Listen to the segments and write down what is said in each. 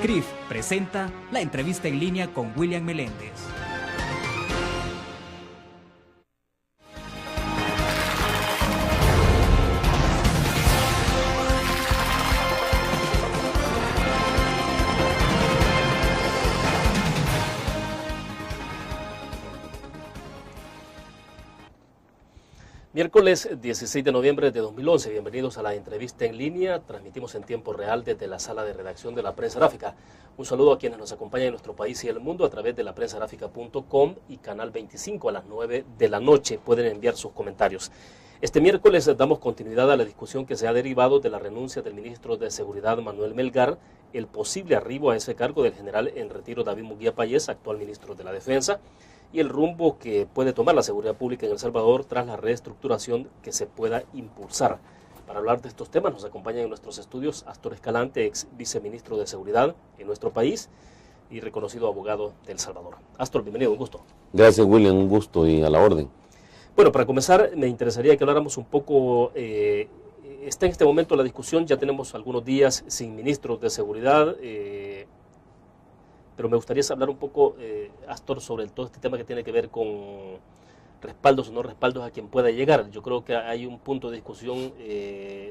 CRIF presenta la entrevista en línea con William Meléndez. Miércoles 16 de noviembre de 2011, bienvenidos a la entrevista en línea, transmitimos en tiempo real desde la sala de redacción de la Prensa Gráfica. Un saludo a quienes nos acompañan en nuestro país y el mundo a través de laprensagráfica.com y Canal 25 a las 9 de la noche, pueden enviar sus comentarios. Este miércoles damos continuidad a la discusión que se ha derivado de la renuncia del ministro de Seguridad Manuel Melgar, el posible arribo a ese cargo del general en retiro David Munguía Payés, actual ministro de la Defensa, y el rumbo que puede tomar la seguridad pública en El Salvador tras la reestructuración que se pueda impulsar. Para hablar de estos temas nos acompaña en nuestros estudios Astor Escalante, ex viceministro de Seguridad en nuestro país y reconocido abogado de El Salvador. Astor, bienvenido, un gusto. Gracias, William, un gusto y a la orden. Bueno, para comenzar me interesaría que habláramos un poco, está en este momento la discusión, ya tenemos algunos días sin ministros de Seguridad, pero me gustaría hablar un poco, Astor, sobre todo este tema que tiene que ver con respaldos o no respaldos a quien pueda llegar. Yo creo que hay un punto de discusión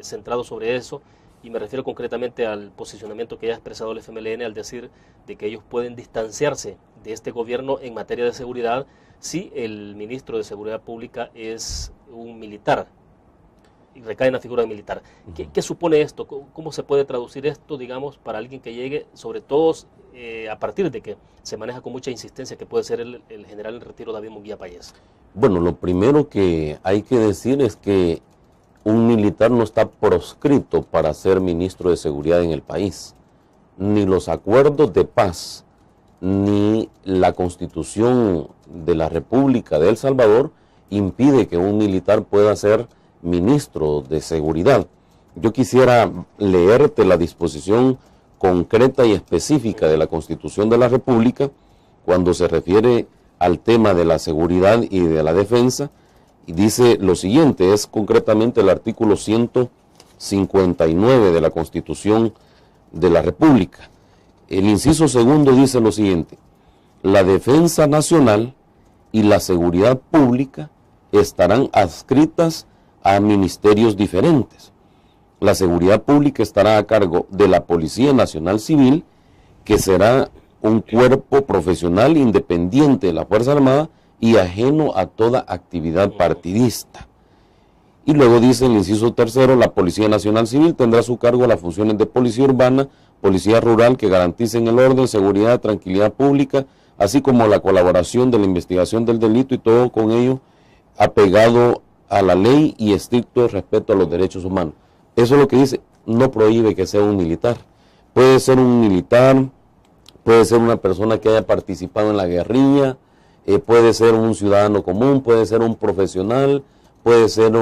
centrado sobre eso, y me refiero concretamente al posicionamiento que ya ha expresado el FMLN al decir de que ellos pueden distanciarse de este gobierno en materia de seguridad si el ministro de Seguridad Pública es un militar y recae en la figura de militar. ¿Qué supone esto? ¿Cómo se puede traducir esto, digamos, para alguien que llegue, sobre todo a partir de que se maneja con mucha insistencia que puede ser el general en retiro David Munguía Payés? Bueno, lo primero que hay que decir es que un militar no está proscrito para ser ministro de Seguridad en el país. Ni los acuerdos de paz, ni la Constitución de la República de El Salvador impide que un militar pueda ser ministro de Seguridad. Yo quisiera leerte la disposición concreta y específica de la Constitución de la República cuando se refiere al tema de la seguridad y de la defensa, y dice lo siguiente, es concretamente el artículo 159 de la Constitución de la República. El inciso segundo dice lo siguiente: la defensa nacional y la seguridad pública estarán adscritas a ministerios diferentes. La seguridad pública estará a cargo de la Policía Nacional Civil, que será un cuerpo profesional independiente de la Fuerza Armada y ajeno a toda actividad partidista. Y luego dice el inciso tercero, la Policía Nacional Civil tendrá a su cargo las funciones de policía urbana, policía rural que garanticen el orden, seguridad, tranquilidad pública, así como la colaboración de la investigación del delito y todo con ello apegado a la ley y estricto respeto a los derechos humanos. Eso es lo que dice, no prohíbe que sea un militar. Puede ser un militar, puede ser una persona que haya participado en la guerrilla, puede ser un ciudadano común, puede ser un profesional, puede ser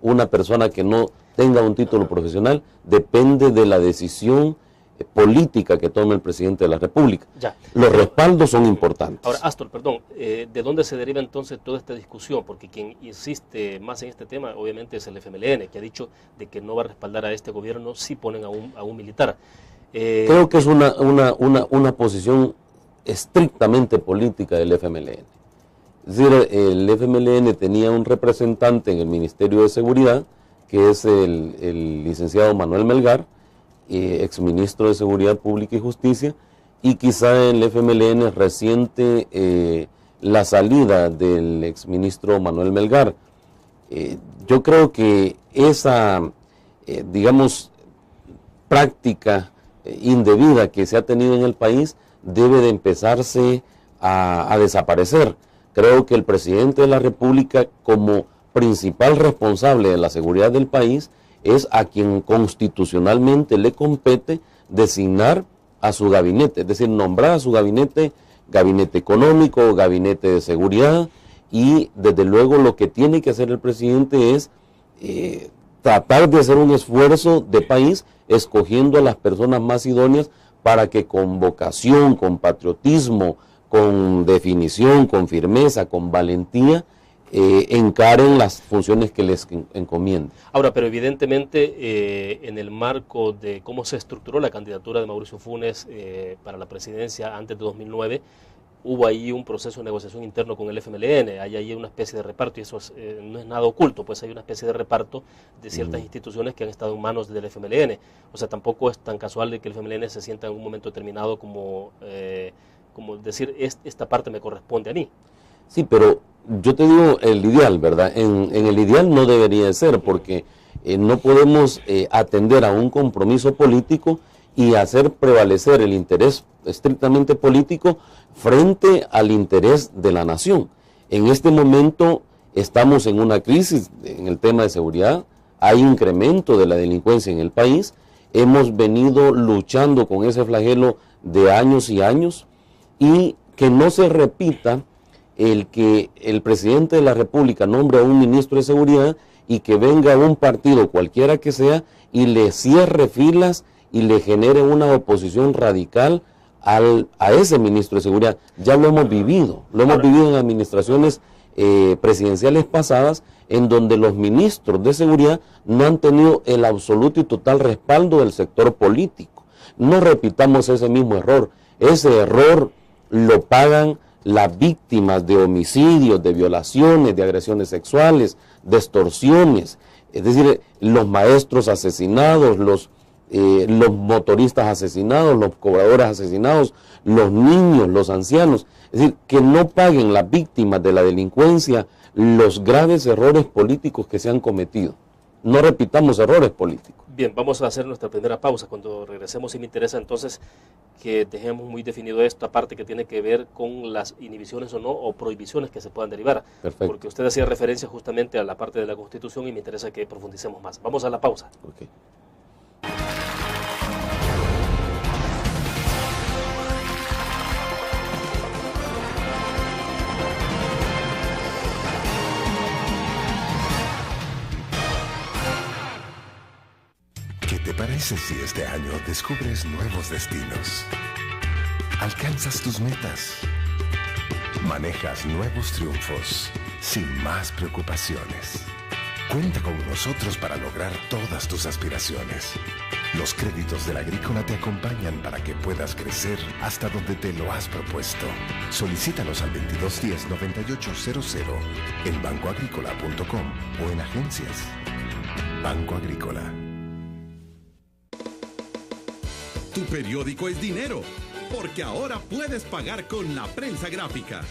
una persona que no tenga un título profesional, depende de la decisión política que tome el presidente de la República. Ya. Los respaldos son importantes. Ahora, Astor, perdón, ¿de dónde se deriva entonces toda esta discusión? Porque quien insiste más en este tema, obviamente, es el FMLN, que ha dicho de que no va a respaldar a este gobierno si ponen a un militar. Creo que es una posición estrictamente política del FMLN. Es decir, el FMLN tenía un representante en el Ministerio de Seguridad, que es el licenciado Manuel Melgar, exministro de Seguridad Pública y Justicia, y quizá el FMLN resiente la salida del exministro Manuel Melgar. Yo creo que esa, digamos, práctica indebida que se ha tenido en el país debe de empezarse a desaparecer. Creo que el presidente de la República, como principal responsable de la seguridad del país, es a quien constitucionalmente le compete designar a su gabinete, es decir, nombrar a su gabinete, gabinete económico, gabinete de seguridad, y desde luego lo que tiene que hacer el presidente es tratar de hacer un esfuerzo de país escogiendo a las personas más idóneas para que con vocación, con patriotismo, con definición, con firmeza, con valentía, encaren las funciones que les encomienden. Ahora, pero evidentemente en el marco de cómo se estructuró la candidatura de Mauricio Funes para la presidencia antes de 2009, hubo ahí un proceso de negociación interno con el FMLN, hay ahí una especie de reparto, y eso no es nada oculto, pues hay una especie de reparto de ciertas instituciones que han estado en manos del FMLN. O sea, tampoco es tan casual de que el FMLN se sienta en un momento determinado como decir, esta parte me corresponde a mí. Sí, pero yo te digo el ideal, ¿verdad? En el ideal no debería de ser, porque no podemos atender a un compromiso político y hacer prevalecer el interés estrictamente político frente al interés de la nación. En este momento estamos en una crisis en el tema de seguridad, hay incremento de la delincuencia en el país, hemos venido luchando con ese flagelo de años y años, y que no se repita el que el presidente de la República nombre a un ministro de seguridad y que venga un partido cualquiera que sea y le cierre filas y le genere una oposición radical a ese ministro de seguridad. Ya lo hemos vivido en administraciones presidenciales pasadas, en donde los ministros de seguridad no han tenido el absoluto y total respaldo del sector político. No repitamos ese mismo error. Ese error lo pagan las víctimas de homicidios, de violaciones, de agresiones sexuales, de extorsiones, es decir, los maestros asesinados, los motoristas asesinados, los cobradores asesinados, los niños, los ancianos. Es decir, que no paguen las víctimas de la delincuencia los graves errores políticos que se han cometido. No repitamos errores políticos. Bien, vamos a hacer nuestra primera pausa. Cuando regresemos, sí me interesa entonces que dejemos muy definido esta parte que tiene que ver con las inhibiciones o no, o prohibiciones que se puedan derivar. Perfecto. Porque usted hacía referencia justamente a la parte de la Constitución y me interesa que profundicemos más. Vamos a la pausa. Okay. ¿Qué te parece si este año descubres nuevos destinos? Alcanzas tus metas. Manejas nuevos triunfos sin más preocupaciones. Cuenta con nosotros para lograr todas tus aspiraciones. Los créditos de la Agrícola te acompañan para que puedas crecer hasta donde te lo has propuesto. Solicítalos al 2210-9800 en bancoagrícola.com o en agencias. Banco Agrícola. Tu periódico es dinero, porque ahora puedes pagar con la prensa gráfica.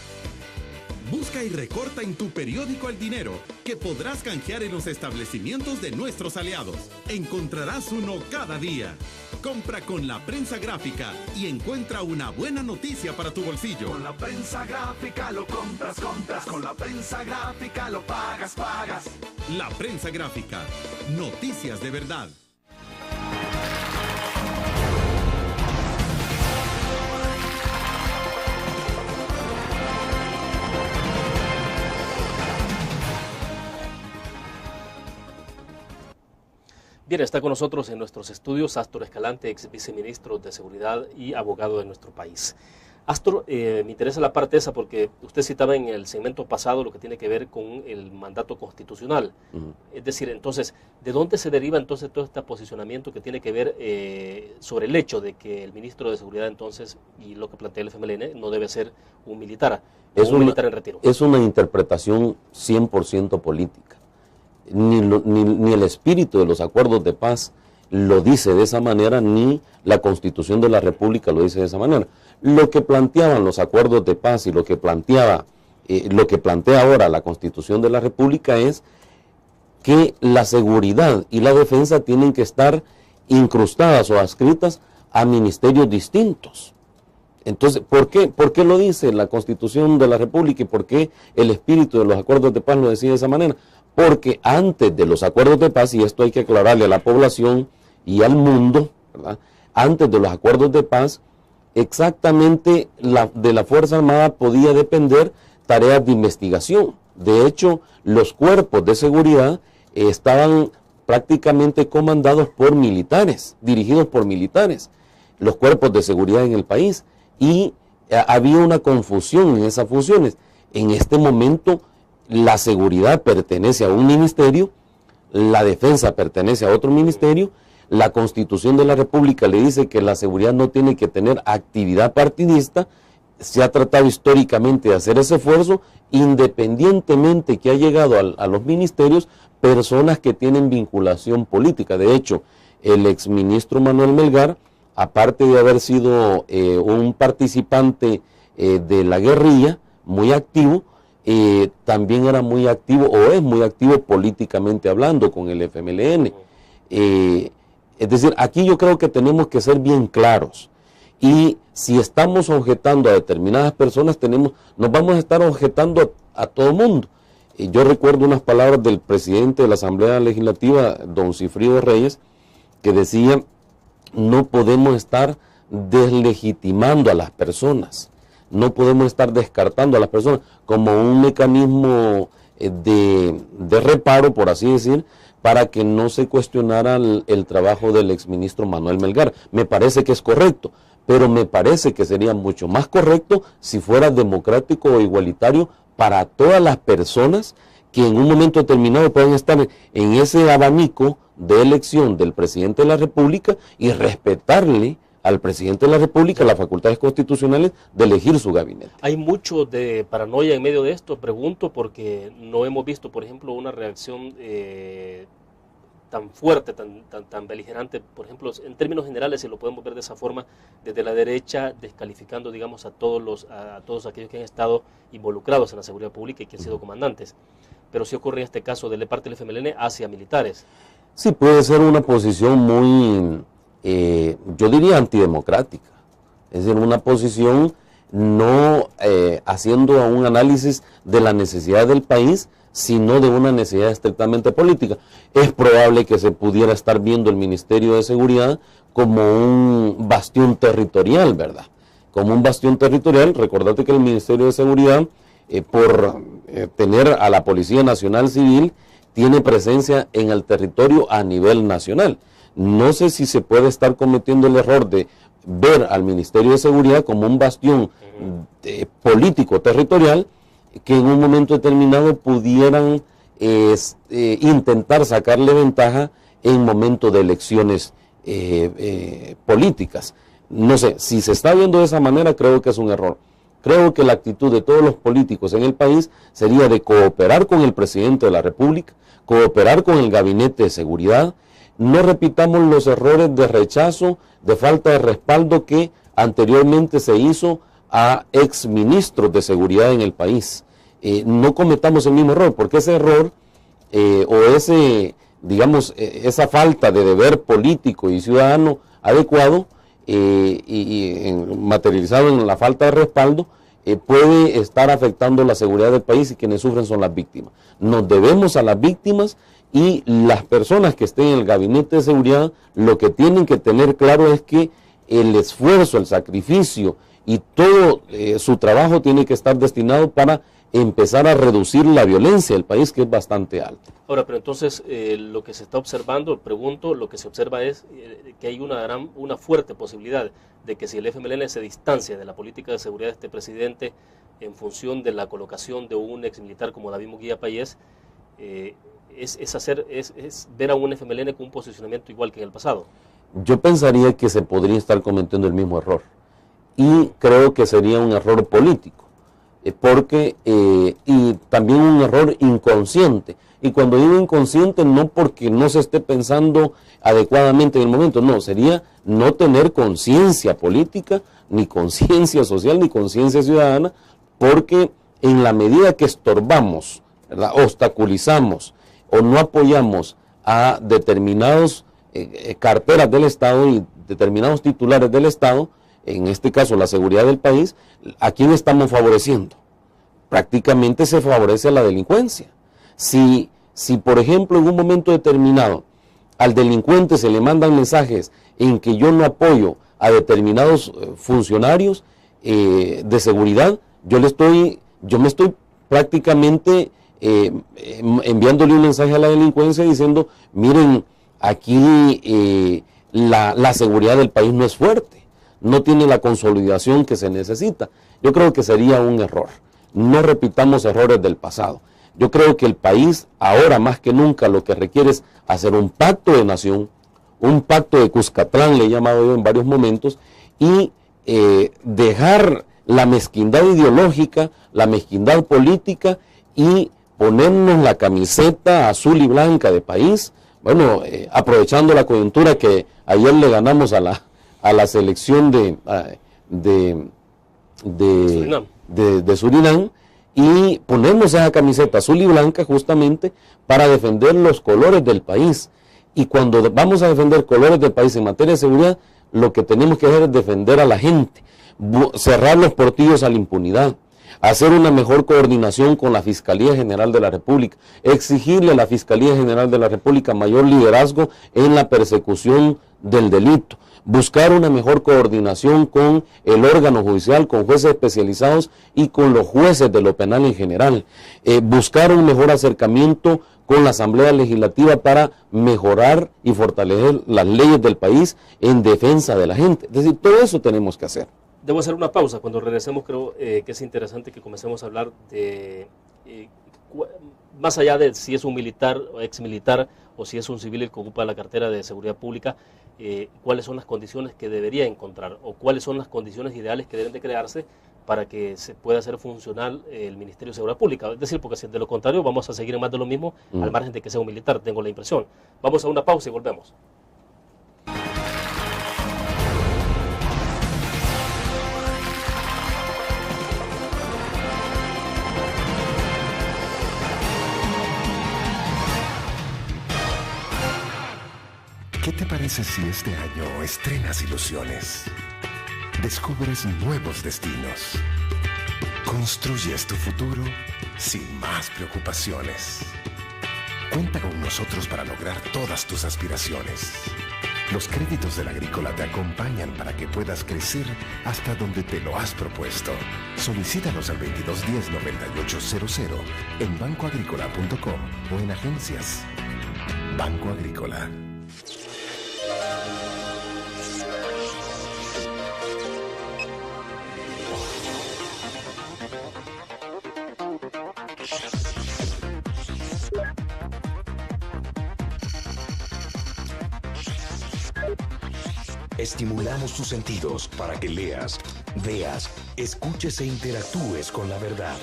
Busca y recorta en tu periódico el dinero, que podrás canjear en los establecimientos de nuestros aliados. Encontrarás uno cada día. Compra con la prensa gráfica y encuentra una buena noticia para tu bolsillo. Con la prensa gráfica lo compras. Con la prensa gráfica lo pagas. La prensa gráfica. Noticias de verdad. Bien, está con nosotros en nuestros estudios Astor Escalante, ex viceministro de Seguridad y abogado de nuestro país. Astor, me interesa la parte esa porque usted citaba en el segmento pasado lo que tiene que ver con el mandato constitucional. Es decir, entonces, ¿de dónde se deriva entonces todo este posicionamiento que tiene que ver sobre el hecho de que el ministro de Seguridad entonces, y lo que plantea el FMLN, no debe ser un militar, militar en retiro? Es una interpretación 100% política. Ni el espíritu de los acuerdos de paz lo dice de esa manera, ni la Constitución de la República lo dice de esa manera. Lo que planteaban los acuerdos de paz y lo que plantea ahora la Constitución de la República es que la seguridad y la defensa tienen que estar incrustadas o adscritas a ministerios distintos. Entonces, ¿por qué lo dice la Constitución de la República y por qué el espíritu de los acuerdos de paz lo decide de esa manera? Porque antes de los acuerdos de paz, y esto hay que aclararle a la población y al mundo, ¿verdad? Antes de los acuerdos de paz, exactamente de la Fuerza Armada podía depender tareas de investigación. De hecho, los cuerpos de seguridad estaban prácticamente comandados por militares, dirigidos por militares, los cuerpos de seguridad en el país, y había una confusión en esas funciones. En este momento, la seguridad pertenece a un ministerio, la defensa pertenece a otro ministerio, la Constitución de la República le dice que la seguridad no tiene que tener actividad partidista. Se ha tratado históricamente de hacer ese esfuerzo, independientemente que ha llegado a los ministerios personas que tienen vinculación política. De hecho, el exministro Manuel Melgar, aparte de haber sido un participante de la guerrilla, muy activo, también era muy activo, o es muy activo políticamente hablando, con el FMLN. Es decir, aquí yo creo que tenemos que ser bien claros. Y si estamos objetando a determinadas personas, nos vamos a estar objetando a todo mundo. Yo recuerdo unas palabras del presidente de la Asamblea Legislativa, don Cifrido Reyes, que decía: no podemos estar deslegitimando a las personas, no podemos estar descartando a las personas como un mecanismo de reparo, por así decir, para que no se cuestionara el trabajo del exministro Manuel Melgar. Me parece que es correcto, pero me parece que sería mucho más correcto si fuera democrático o igualitario para todas las personas que en un momento determinado pueden estar en ese abanico de elección del presidente de la República y respetarle al presidente de la República las facultades constitucionales de elegir su gabinete. Hay mucho de paranoia en medio de esto, pregunto, porque no hemos visto, por ejemplo, una reacción tan fuerte, tan beligerante, por ejemplo, en términos generales, si lo podemos ver de esa forma, desde la derecha, descalificando, digamos, a todos aquellos que han estado involucrados en la seguridad pública y que han sido comandantes. Pero sí ocurre en este caso de parte del FMLN hacia militares. Sí, puede ser una posición muy, yo diría, antidemocrática. Es decir, una posición no haciendo un análisis de la necesidad del país, sino de una necesidad estrictamente política. Es probable que se pudiera estar viendo el Ministerio de Seguridad como un bastión territorial, ¿verdad? Como un bastión territorial. Recordate que el Ministerio de Seguridad, por tener a la Policía Nacional Civil, tiene presencia en el territorio a nivel nacional. No sé si se puede estar cometiendo el error de ver al Ministerio de Seguridad como un bastión político territorial, que en un momento determinado pudieran intentar sacarle ventaja en momento de elecciones políticas. No sé, si se está viendo de esa manera, creo que es un error. Creo que la actitud de todos los políticos en el país sería de cooperar con el presidente de la República, cooperar con el gabinete de seguridad. No repitamos los errores de rechazo, de falta de respaldo que anteriormente se hizo a exministros de seguridad en el país. No cometamos el mismo error, porque ese error esa falta de deber político y ciudadano adecuado materializado en la falta de respaldo puede estar afectando la seguridad del país, y quienes sufren son las víctimas. Nos debemos a las víctimas, y las personas que estén en el gabinete de seguridad lo que tienen que tener claro es que el esfuerzo, el sacrificio y todo su trabajo tiene que estar destinado para empezar a reducir la violencia del país, que es bastante alta. Ahora, pero entonces lo que se está observando, pregunto, lo que se observa es que hay una fuerte posibilidad de que si el FMLN se distancia de la política de seguridad de este presidente en función de la colocación de un exmilitar como David Munguía Payés, es ver a un FMLN con un posicionamiento igual que en el pasado. Yo pensaría que se podría estar cometiendo el mismo error, y creo que sería un error político, y también un error inconsciente. Y cuando digo inconsciente, no porque no se esté pensando adecuadamente en el momento, no, sería no tener conciencia política, ni conciencia social, ni conciencia ciudadana, porque en la medida que estorbamos, ¿verdad?, obstaculizamos o no apoyamos a determinados carteras del Estado y determinados titulares del Estado, en este caso la seguridad del país, ¿a quién estamos favoreciendo? Prácticamente se favorece a la delincuencia. Si por ejemplo en un momento determinado al delincuente se le mandan mensajes en que yo no apoyo a determinados funcionarios de seguridad, yo me estoy prácticamente enviándole un mensaje a la delincuencia diciendo: miren, aquí la seguridad del país no es fuerte, no tiene la consolidación que se necesita. Yo creo que sería un error. No repitamos errores del pasado. Yo creo que el país ahora más que nunca lo que requiere es hacer un pacto de nación, un pacto de Cuscatlán, le he llamado yo en varios momentos, y dejar la mezquindad ideológica, la mezquindad política y ponernos la camiseta azul y blanca de país. Bueno, aprovechando la coyuntura que ayer le ganamos a la selección de Surinam, y ponernos esa camiseta azul y blanca justamente para defender los colores del país. Y cuando vamos a defender colores del país en materia de seguridad, lo que tenemos que hacer es defender a la gente, cerrar los portillos a la impunidad, hacer una mejor coordinación con la Fiscalía General de la República, exigirle a la Fiscalía General de la República mayor liderazgo en la persecución del delito, buscar una mejor coordinación con el órgano judicial, con jueces especializados y con los jueces de lo penal en general, buscar un mejor acercamiento con la Asamblea Legislativa para mejorar y fortalecer las leyes del país en defensa de la gente. Es decir, todo eso tenemos que hacer. Debo hacer una pausa. Cuando regresemos creo que es interesante que comencemos a hablar de, más allá de si es un militar o exmilitar o si es un civil el que ocupa la cartera de seguridad pública, cuáles son las condiciones que debería encontrar o cuáles son las condiciones ideales que deben de crearse para que se pueda hacer funcional el Ministerio de Seguridad Pública. Es decir, porque si de lo contrario vamos a seguir en más de lo mismo al margen de que sea un militar, tengo la impresión. Vamos a una pausa y volvemos. ¿Qué te parece si este año estrenas ilusiones? Descubres nuevos destinos. Construyes tu futuro sin más preocupaciones. Cuenta con nosotros para lograr todas tus aspiraciones. Los créditos del Agrícola te acompañan para que puedas crecer hasta donde te lo has propuesto. Solicítalos al 2210-9800 en bancoagrícola.com o en agencias. Banco Agrícola. Estimulamos tus sentidos para que leas, veas, escuches e interactúes con la verdad.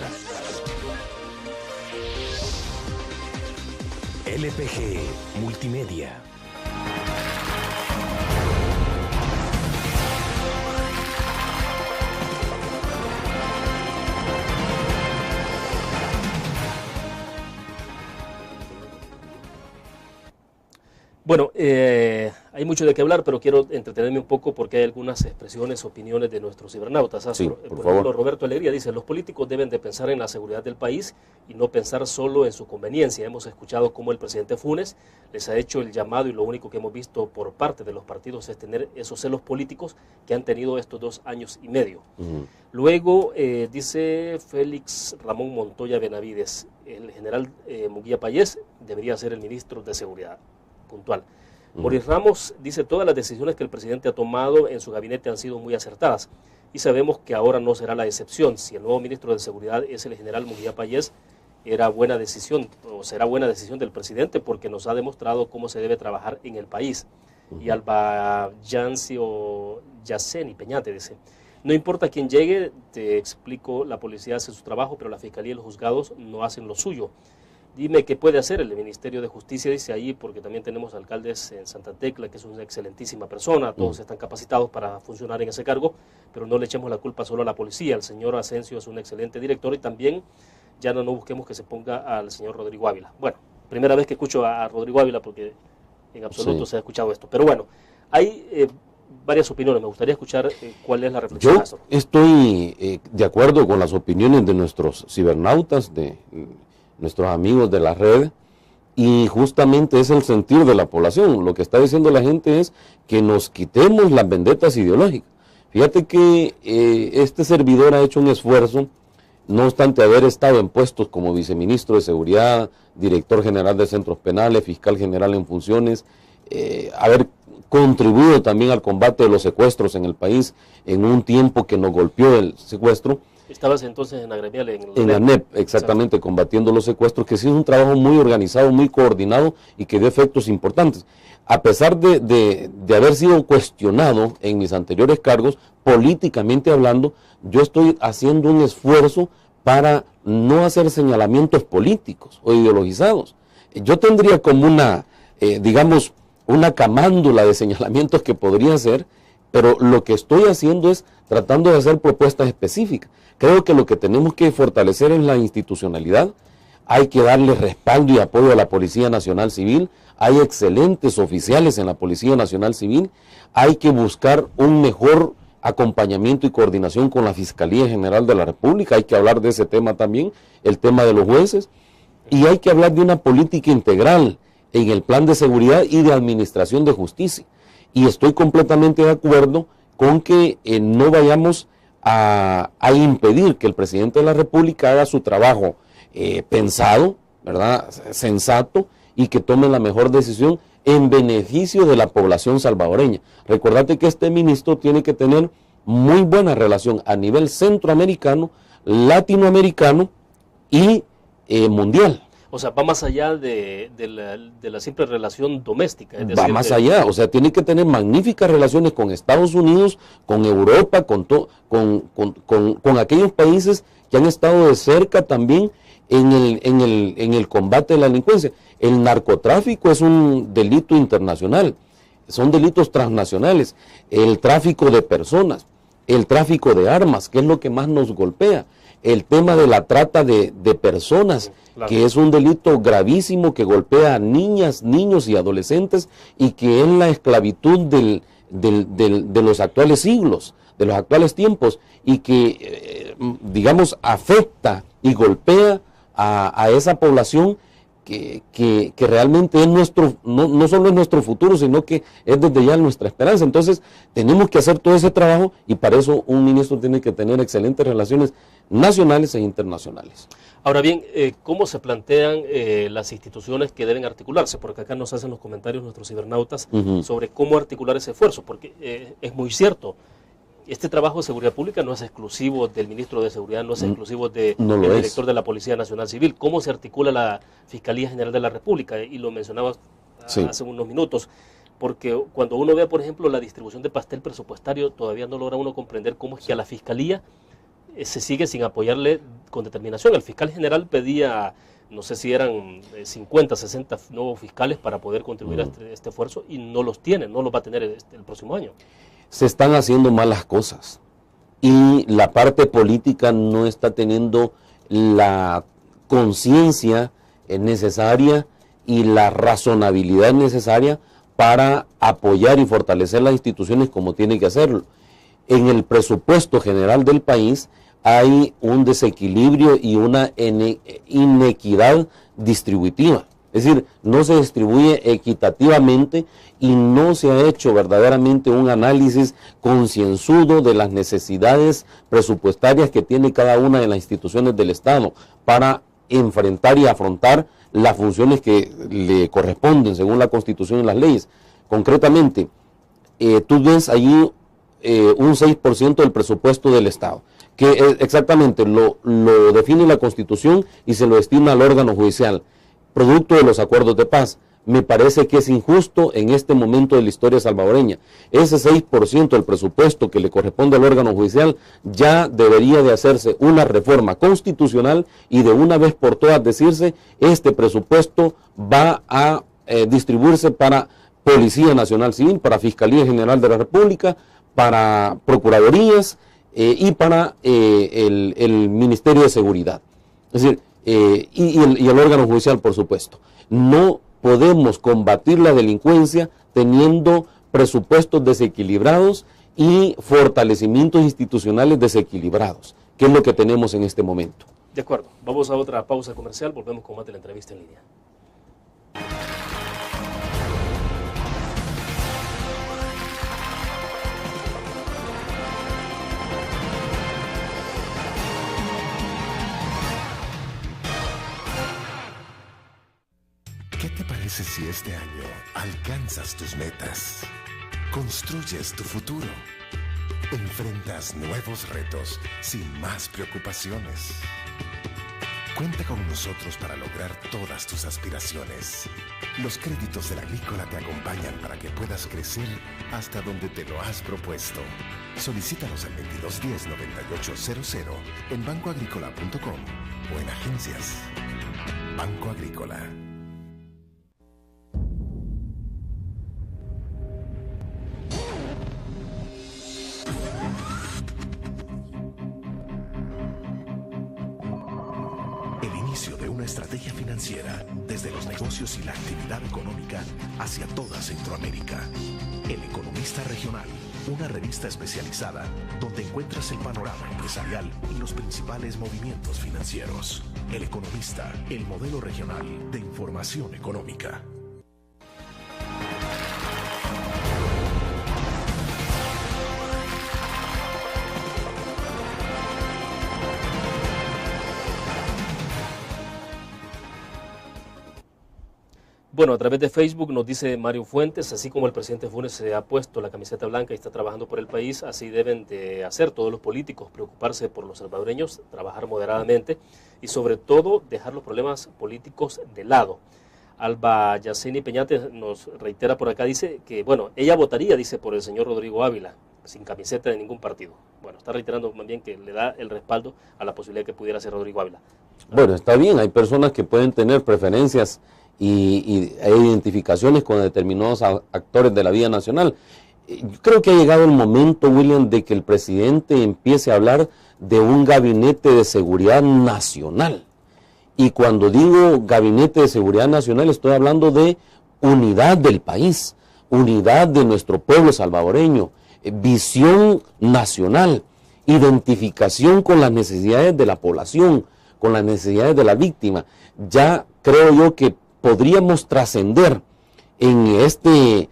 LPG Multimedia. Bueno, hay mucho de qué hablar, pero quiero entretenerme un poco porque hay algunas expresiones, opiniones de nuestros cibernautas. Sí, por ejemplo, Roberto Alegría dice, los políticos deben de pensar en la seguridad del país y no pensar solo en su conveniencia. Hemos escuchado cómo el presidente Funes les ha hecho el llamado y lo único que hemos visto por parte de los partidos es tener esos celos políticos que han tenido estos 2 años y medio. Luego, dice Félix Ramón Montoya Benavides, el general Munguía Payés debería ser el ministro de Seguridad. Puntual. Boris Ramos dice, todas las decisiones que el presidente ha tomado en su gabinete han sido muy acertadas y sabemos que ahora no será la excepción. Si el nuevo ministro de Seguridad es el general Munguía Payés, era buena decisión o será buena decisión del presidente porque nos ha demostrado cómo se debe trabajar en el país. Y Alba Yancy o Yaceni Peñate dice, no importa quién llegue, te explico, la policía hace su trabajo, pero la fiscalía y los juzgados no hacen lo suyo. Dime qué puede hacer el Ministerio de Justicia, dice ahí, porque también tenemos alcaldes en Santa Tecla, que es una excelentísima persona, todos están capacitados para funcionar en ese cargo, pero no le echemos la culpa solo a la policía. El señor Asensio es un excelente director y también ya no busquemos que se ponga al señor Rodrigo Ávila. Bueno, primera vez que escucho a Rodrigo Ávila porque en absoluto se ha escuchado esto, pero bueno, hay varias opiniones, me gustaría escuchar cuál es la reflexión. Yo estoy de acuerdo con las opiniones de nuestros cibernautas, de nuestros amigos de la red, y justamente es el sentir de la población. Lo que está diciendo la gente es que nos quitemos las vendetas ideológicas. Fíjate que este servidor ha hecho un esfuerzo, no obstante haber estado en puestos como viceministro de Seguridad, director general de centros penales, fiscal general en funciones, haber contribuido también al combate de los secuestros en el país en un tiempo que nos golpeó el secuestro. Estabas entonces en Agremial, en ANEP, exactamente, combatiendo los secuestros, que sí es un trabajo muy organizado, muy coordinado y que dio efectos importantes. A pesar de haber sido cuestionado en mis anteriores cargos, políticamente hablando, yo estoy haciendo un esfuerzo para no hacer señalamientos políticos o ideologizados. Yo tendría como digamos, una camándula de señalamientos que podría hacer, pero lo que estoy haciendo es tratando de hacer propuestas específicas. Creo que lo que tenemos que fortalecer es la institucionalidad. Hay que darle respaldo y apoyo a la Policía Nacional Civil. Hay excelentes oficiales en la Policía Nacional Civil. Hay que buscar un mejor acompañamiento y coordinación con la Fiscalía General de la República. Hay que hablar de ese tema también, el tema de los jueces. Y hay que hablar de una política integral en el plan de seguridad y de administración de justicia. Y estoy completamente de acuerdo con que no vayamos a impedir que el presidente de la República haga su trabajo pensado, ¿verdad?, sensato, y que tome la mejor decisión en beneficio de la población salvadoreña. Recordate que este ministro tiene que tener muy buena relación a nivel centroamericano, latinoamericano y mundial. O sea, va más allá de la simple relación doméstica. Es Va decir, más allá, o sea, tiene que tener magníficas relaciones con Estados Unidos, con Europa, con aquellos países que han estado de cerca también en el combate de la delincuencia. El narcotráfico es un delito internacional, son delitos transnacionales. El tráfico de personas, el tráfico de armas, que es lo que más nos golpea. El tema de la trata de personas, claro, que es un delito gravísimo que golpea a niñas, niños y adolescentes, y que es la esclavitud de los actuales siglos, de los actuales tiempos, y que, digamos, afecta y golpea a esa población que realmente es no solo es nuestro futuro, sino que es desde ya nuestra esperanza. Entonces, tenemos que hacer todo ese trabajo, y para eso un ministro tiene que tener excelentes relaciones nacionales e internacionales. Ahora bien, ¿cómo se plantean las instituciones que deben articularse? Porque acá nos hacen los comentarios nuestros cibernautas sobre cómo articular ese esfuerzo, porque es muy cierto. Este trabajo de seguridad pública no es exclusivo del ministro de Seguridad, no es exclusivo del director de la Policía Nacional Civil. ¿Cómo se articula la Fiscalía General de la República? Y lo mencionabas hace unos minutos, porque cuando uno ve, por ejemplo, la distribución de pastel presupuestario, todavía no logra uno comprender cómo es que a la Fiscalía se sigue sin apoyarle con determinación. El fiscal general pedía, no sé si eran 50, 60 nuevos fiscales para poder contribuir a este esfuerzo, y no los tiene, no los va a tener el próximo año. Se están haciendo malas cosas y la parte política no está teniendo la conciencia necesaria y la razonabilidad necesaria para apoyar y fortalecer las instituciones como tiene que hacerlo. En el presupuesto general del país hay un desequilibrio y una inequidad distributiva. Es decir, no se distribuye equitativamente y no se ha hecho verdaderamente un análisis concienzudo de las necesidades presupuestarias que tiene cada una de las instituciones del Estado para enfrentar y afrontar las funciones que le corresponden según la Constitución y las leyes. Concretamente, tú ves allí un 6% del presupuesto del Estado, que exactamente lo define la Constitución y se lo destina al órgano judicial, producto de los acuerdos de paz. Me parece que es injusto en este momento de la historia salvadoreña. Ese 6% del presupuesto que le corresponde al órgano judicial ya debería de hacerse una reforma constitucional y de una vez por todas decirse, este presupuesto va a distribuirse para Policía Nacional Civil, para Fiscalía General de la República, para Procuradurías y para el Ministerio de Seguridad. Es decir, y el órgano judicial, por supuesto. No podemos combatir la delincuencia teniendo presupuestos desequilibrados y fortalecimientos institucionales desequilibrados, que es lo que tenemos en este momento. De acuerdo. Vamos a otra pausa comercial, volvemos con más de la entrevista en línea. ¿Qué te parece si este año alcanzas tus metas? Construyes tu futuro. Enfrentas nuevos retos sin más preocupaciones. Cuenta con nosotros para lograr todas tus aspiraciones. Los créditos de la Agrícola te acompañan para que puedas crecer hasta donde te lo has propuesto. Solicítalos al 2210-9800 en bancoagricola.com o en agencias. Banco Agrícola. El inicio de una estrategia financiera desde los negocios y la actividad económica hacia toda Centroamérica. El Economista Regional, una revista especializada donde encuentras el panorama empresarial y los principales movimientos financieros. El Economista, el modelo regional de información económica. Bueno, a través de Facebook nos dice Mario Fuentes, así como el presidente Funes se ha puesto la camiseta blanca y está trabajando por el país, así deben de hacer todos los políticos, preocuparse por los salvadoreños, trabajar moderadamente y sobre todo dejar los problemas políticos de lado. Alba Yaceni Peñate nos reitera por acá, dice que, bueno, ella votaría, dice, por el señor Rodrigo Ávila, sin camiseta de ningún partido. Bueno, está reiterando más bien que le da el respaldo a la posibilidad que pudiera ser Rodrigo Ávila. Bueno, está bien, hay personas que pueden tener preferencias e identificaciones con determinados actores de la vida nacional. Yo creo que ha llegado el momento, William, de que el presidente empiece a hablar de un gabinete de seguridad nacional. Y cuando digo gabinete de seguridad nacional, estoy hablando de unidad del país, unidad de nuestro pueblo salvadoreño, visión nacional, identificación con las necesidades de la población, con las necesidades de la víctima. Ya creo yo que podríamos trascender en este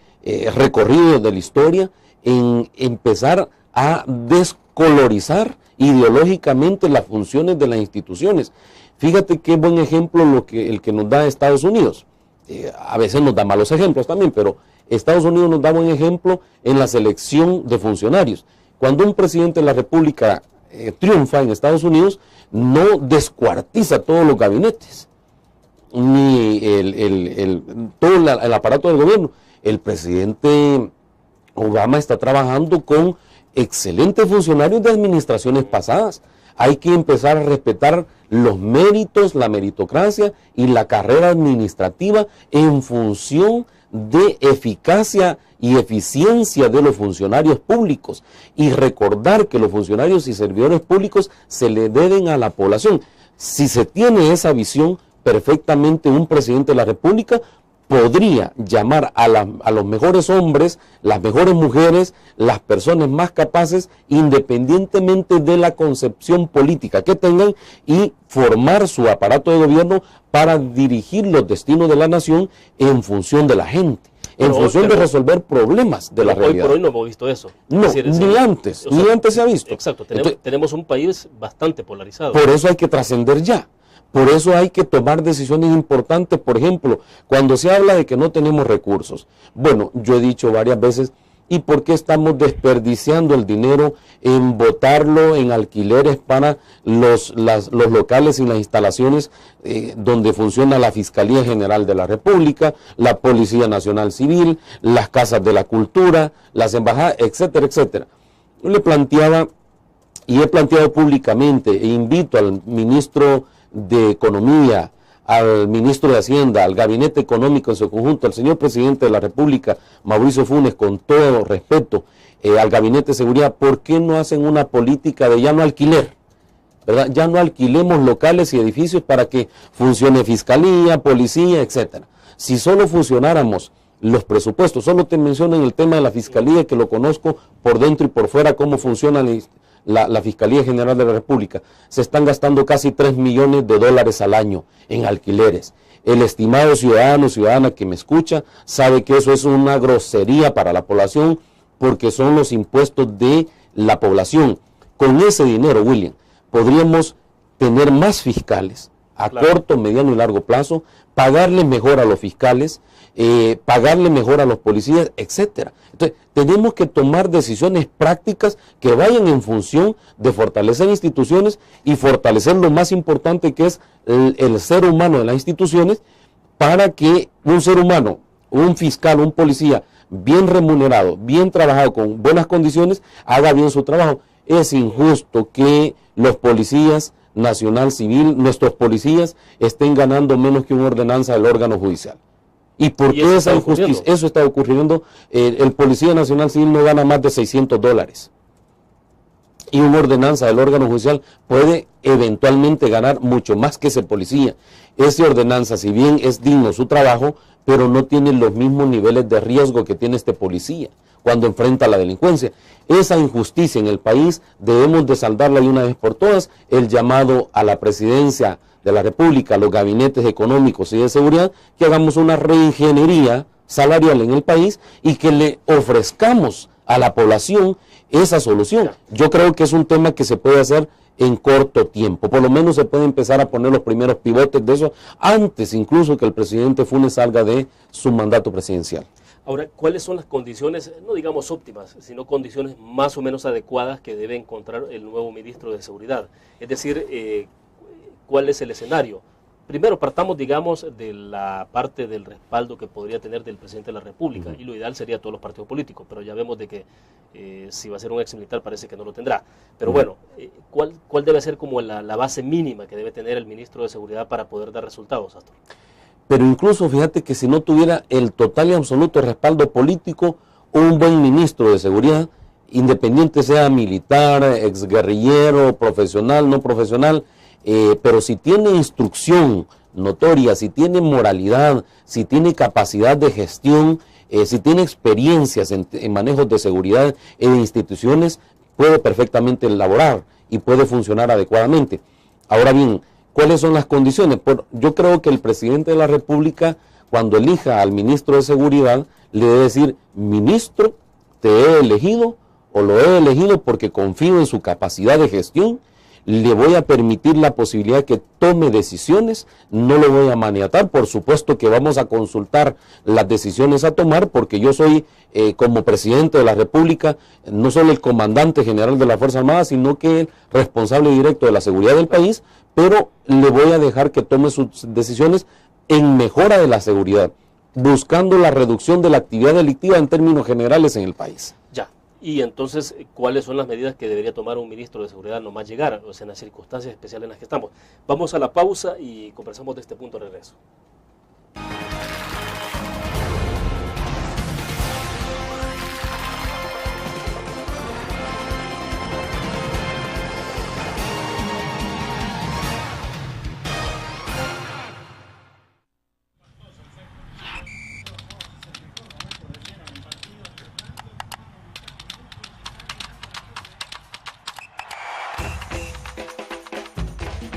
recorrido de la historia, en empezar a descolorizar ideológicamente las funciones de las instituciones. Fíjate qué buen ejemplo el que nos da Estados Unidos. A veces nos da malos ejemplos también, pero Estados Unidos nos da buen ejemplo en la selección de funcionarios. Cuando un presidente de la República triunfa en Estados Unidos, no descuartiza todos los gabinetes, ni todo el aparato del gobierno. El presidente Obama está trabajando con excelentes funcionarios de administraciones pasadas. Hay que empezar a respetar los méritos, la meritocracia y la carrera administrativa en función de eficacia y eficiencia de los funcionarios públicos, y recordar que los funcionarios y servidores públicos se le deben a la población. Si se tiene esa visión, perfectamente un presidente de la República podría llamar a los mejores hombres, las mejores mujeres, las personas más capaces, independientemente de la concepción política que tengan, y formar su aparato de gobierno para dirigir los destinos de la nación en función de la gente, en función de resolver problemas de la realidad. Hoy por hoy no hemos visto eso. No, ni antes se ha visto. Exacto, tenemos un país bastante polarizado. Por eso hay que trascender ya. Por eso hay que tomar decisiones importantes. Por ejemplo, cuando se habla de que no tenemos recursos. Bueno, yo he dicho varias veces, ¿y por qué estamos desperdiciando el dinero en botarlo en alquileres para los locales y las instalaciones donde funciona la Fiscalía General de la República, la Policía Nacional Civil, las casas de la cultura, las embajadas, etcétera, etcétera? Yo le planteaba, y he planteado públicamente, e invito al ministro de Economía, al ministro de Hacienda, al gabinete económico en su conjunto, al señor presidente de la República, Mauricio Funes, con todo respeto, al gabinete de seguridad, ¿por qué no hacen una política de ya no alquiler? ¿Verdad? Ya no alquilemos locales y edificios para que funcione fiscalía, policía, etcétera. Si solo funcionáramos los presupuestos, solo te menciono en el tema de la fiscalía, que lo conozco por dentro y por fuera, cómo funciona la Fiscalía General de la República, se están gastando casi $3 millones al año en alquileres. El estimado ciudadano o ciudadana que me escucha sabe que eso es una grosería para la población, porque son los impuestos de la población. Con ese dinero, William, podríamos tener más fiscales, a Claro. corto, mediano y largo plazo, pagarle mejor a los fiscales, pagarle mejor a los policías, etcétera. Entonces, tenemos que tomar decisiones prácticas que vayan en función de fortalecer instituciones y fortalecer lo más importante, que es el ser humano de las instituciones, para que un ser humano, un fiscal, un policía bien remunerado, bien trabajado, con buenas condiciones, haga bien su trabajo. Es injusto que los policías nacional civil, nuestros policías, estén ganando menos que una ordenanza del órgano judicial. ¿Y por Y qué eso esa está injusticia? ocurriendo. Eso está ocurriendo. El policía nacional civil no gana más de $600. Y una ordenanza del órgano judicial puede eventualmente ganar mucho más que ese policía. Esa ordenanza, si bien es digno su trabajo, pero no tiene los mismos niveles de riesgo que tiene este policía cuando enfrenta la delincuencia. Esa injusticia en el país debemos de saldarla de una vez por todas. El llamado a la presidencia de la República, a los gabinetes económicos y de seguridad, que hagamos una reingeniería salarial en el país y que le ofrezcamos a la población esa solución. Yo creo que es un tema que se puede hacer en corto tiempo. Por lo menos se puede empezar a poner los primeros pivotes de eso antes incluso que el presidente Funes salga de su mandato presidencial. Ahora, ¿cuáles son las condiciones, no digamos óptimas, sino condiciones más o menos adecuadas que debe encontrar el nuevo ministro de Seguridad? Es decir, ¿cuál es el escenario? Primero, partamos, digamos, de la parte del respaldo que podría tener del presidente de la República, y lo ideal sería todos los partidos políticos, pero ya vemos de que si va a ser un ex militar parece que no lo tendrá. Pero bueno, ¿cuál debe ser como la base mínima que debe tener el ministro de Seguridad para poder dar resultados, Astor? Pero incluso fíjate que si no tuviera el total y absoluto respaldo político, un buen ministro de seguridad, independiente sea militar, exguerrillero, profesional, no profesional, pero si tiene instrucción notoria, si tiene moralidad, si tiene capacidad de gestión, si tiene experiencias en manejos de seguridad en instituciones, puede perfectamente elaborar y puede funcionar adecuadamente. Ahora bien, ¿cuáles son las condiciones? Yo creo que el presidente de la República, cuando elija al ministro de Seguridad, le debe decir: ministro, te he elegido o lo he elegido porque confío en su capacidad de gestión, le voy a permitir la posibilidad que tome decisiones, no lo voy a maniatar, por supuesto que vamos a consultar las decisiones a tomar, porque yo soy, como presidente de la República, no solo el comandante general de la Fuerza Armada, sino que el responsable directo de la seguridad del país, pero le voy a dejar que tome sus decisiones en mejora de la seguridad, buscando la reducción de la actividad delictiva en términos generales en el país. Ya. Y entonces, ¿cuáles son las medidas que debería tomar un ministro de Seguridad nomás llegar, o sea, en las circunstancias especiales en las que estamos? Vamos a la pausa y conversamos de este punto de regreso.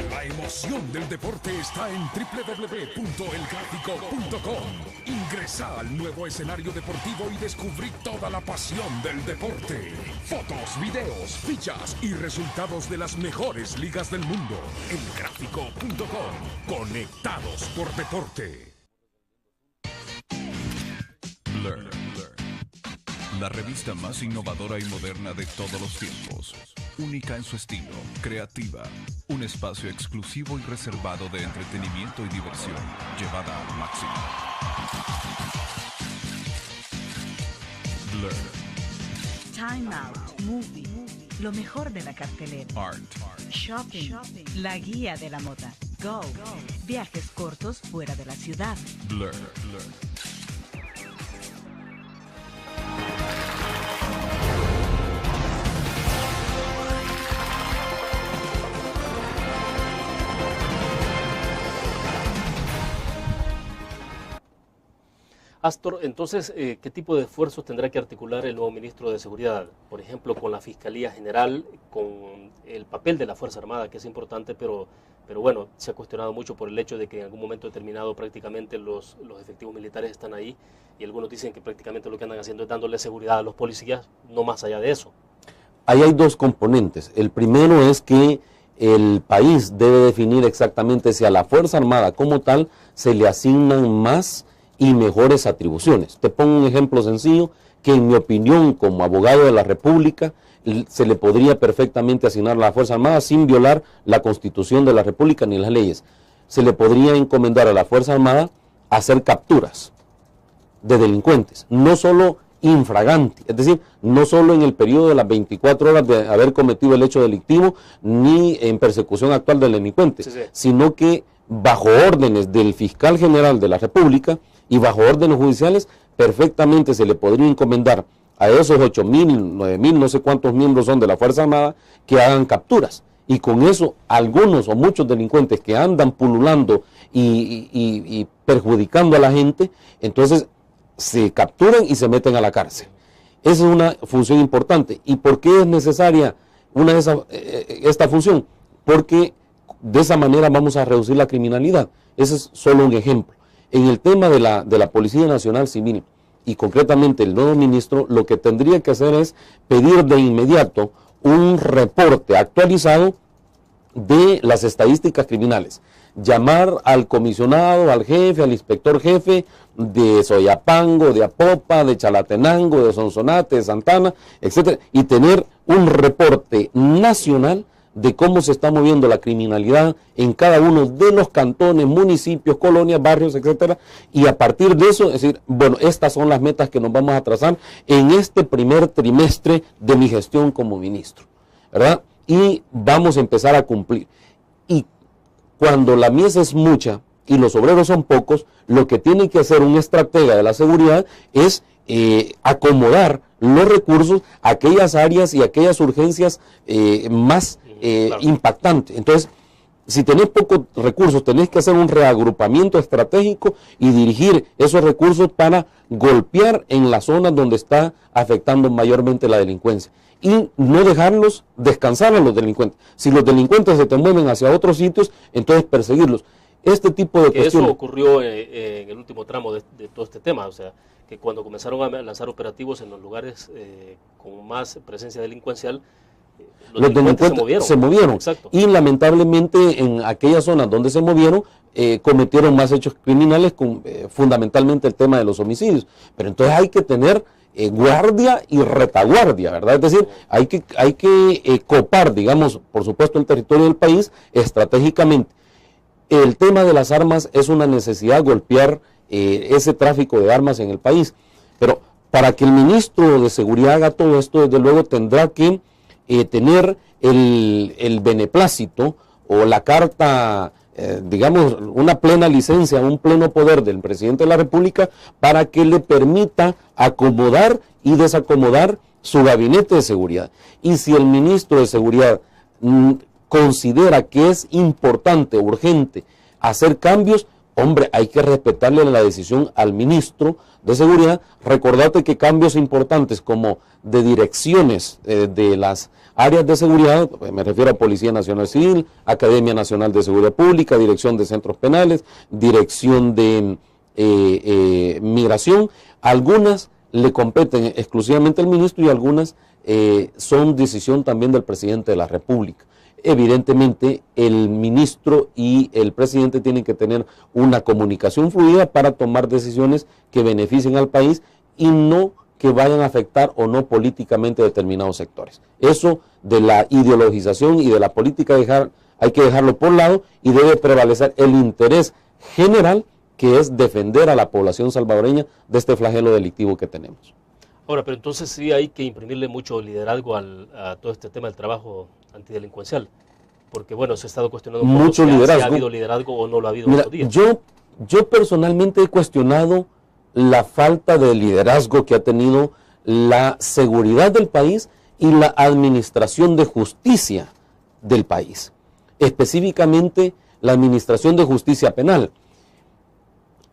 La emoción del deporte está en www.elgráfico.com. Ingresa al nuevo escenario deportivo y descubrí toda la pasión del deporte. Fotos, videos, fichas y resultados de las mejores ligas del mundo. Elgráfico.com. Conectados por deporte. Blur. La revista más innovadora y moderna de todos los tiempos. Única en su estilo, creativa. Un espacio exclusivo y reservado de entretenimiento y diversión, llevada al máximo. Blur. Time Out, Movie, lo mejor de la cartelera. Art. Shopping, la guía de la moda. Go, viajes cortos fuera de la ciudad. Blur. Astor, entonces, ¿qué tipo de esfuerzos tendrá que articular el nuevo ministro de Seguridad? Por ejemplo, con la Fiscalía General, con el papel de la Fuerza Armada, que es importante, pero bueno, se ha cuestionado mucho por el hecho de que en algún momento determinado prácticamente los efectivos militares están ahí, y algunos dicen que prácticamente lo que andan haciendo es dándole seguridad a los policías, no más allá de eso. Ahí hay dos componentes. El primero es que el país debe definir exactamente si a la Fuerza Armada como tal se le asignan más y mejores atribuciones. Te pongo un ejemplo sencillo que en mi opinión como abogado de la República se le podría perfectamente asignar a la Fuerza Armada sin violar la Constitución de la República ni las leyes. Se le podría encomendar a la Fuerza Armada hacer capturas de delincuentes, no solo infraganti, es decir, no solo en el periodo de las 24 horas de haber cometido el hecho delictivo, ni en persecución actual del delincuente, sino que bajo órdenes del fiscal general de la República y bajo órdenes judiciales, perfectamente se le podría encomendar a esos 8.000, 9.000, no sé cuántos miembros son de la Fuerza Armada, que hagan capturas. Y con eso, algunos o muchos delincuentes que andan pululando y perjudicando a la gente, entonces se capturan y se meten a la cárcel. Esa es una función importante. ¿Y por qué es necesaria esta función? Porque de esa manera vamos a reducir la criminalidad. Ese es solo un ejemplo. En el tema de la Policía Nacional Civil, y concretamente el nuevo ministro, lo que tendría que hacer es pedir de inmediato un reporte actualizado de las estadísticas criminales. Llamar al comisionado, al jefe, al inspector jefe de Soyapango, de Apopa, de Chalatenango, de Sonsonate, de Santana, etcétera, y tener un reporte nacional de cómo se está moviendo la criminalidad en cada uno de los cantones, municipios, colonias, barrios, etcétera, y a partir de eso, decir, bueno, estas son las metas que nos vamos a trazar en este primer trimestre de mi gestión como ministro, ¿verdad? Y vamos a empezar a cumplir. Y cuando la mies es mucha y los obreros son pocos, lo que tiene que hacer un estratega de la seguridad es acomodar los recursos a aquellas áreas y aquellas urgencias más impactantes. Entonces, si tenés pocos recursos, tenés que hacer un reagrupamiento estratégico y dirigir esos recursos para golpear en las zonas donde está afectando mayormente la delincuencia. Y no dejarlos descansar a los delincuentes. Si los delincuentes se te mueven hacia otros sitios, entonces perseguirlos. Este tipo de cuestiones. Eso ocurrió en el último tramo de todo este tema, o sea, que cuando comenzaron a lanzar operativos en los lugares con más presencia delincuencial, los delincuentes se movieron. Exacto. Y lamentablemente en aquellas zonas donde se movieron, cometieron más hechos criminales, con fundamentalmente el tema de los homicidios. Pero entonces hay que tener guardia y retaguardia, ¿verdad? Es decir, hay que copar, digamos, por supuesto, el territorio del país estratégicamente. El tema de las armas es una necesidad, golpear ese tráfico de armas en el país. Pero para que el ministro de Seguridad haga todo esto, desde luego tendrá que tener el beneplácito o la carta, digamos, una plena licencia, un pleno poder del presidente de la República para que le permita acomodar y desacomodar su gabinete de seguridad. Y si el ministro de Seguridad considera que es importante, urgente, hacer cambios, hombre, hay que respetarle la decisión al ministro de Seguridad. Recordate que cambios importantes como de direcciones de las áreas de seguridad, me refiero a Policía Nacional Civil, Academia Nacional de Seguridad Pública, Dirección de Centros Penales, Dirección de Migración, algunas le competen exclusivamente al ministro y algunas son decisión también del presidente de la República. Evidentemente, el ministro y el presidente tienen que tener una comunicación fluida para tomar decisiones que beneficien al país y no que vayan a afectar o no políticamente determinados sectores. Eso de la ideologización y de la política hay que dejarlo por lado y debe prevalecer el interés general, que es defender a la población salvadoreña de este flagelo delictivo que tenemos. Ahora, pero entonces sí hay que imprimirle mucho liderazgo a todo este tema del trabajo antidelincuencial, porque bueno, se ha estado cuestionando mucho si liderazgo. ha habido liderazgo o no lo ha habido. Mira, estos días. yo personalmente he cuestionado la falta de liderazgo que ha tenido la seguridad del país y la administración de justicia del país, específicamente la administración de justicia penal.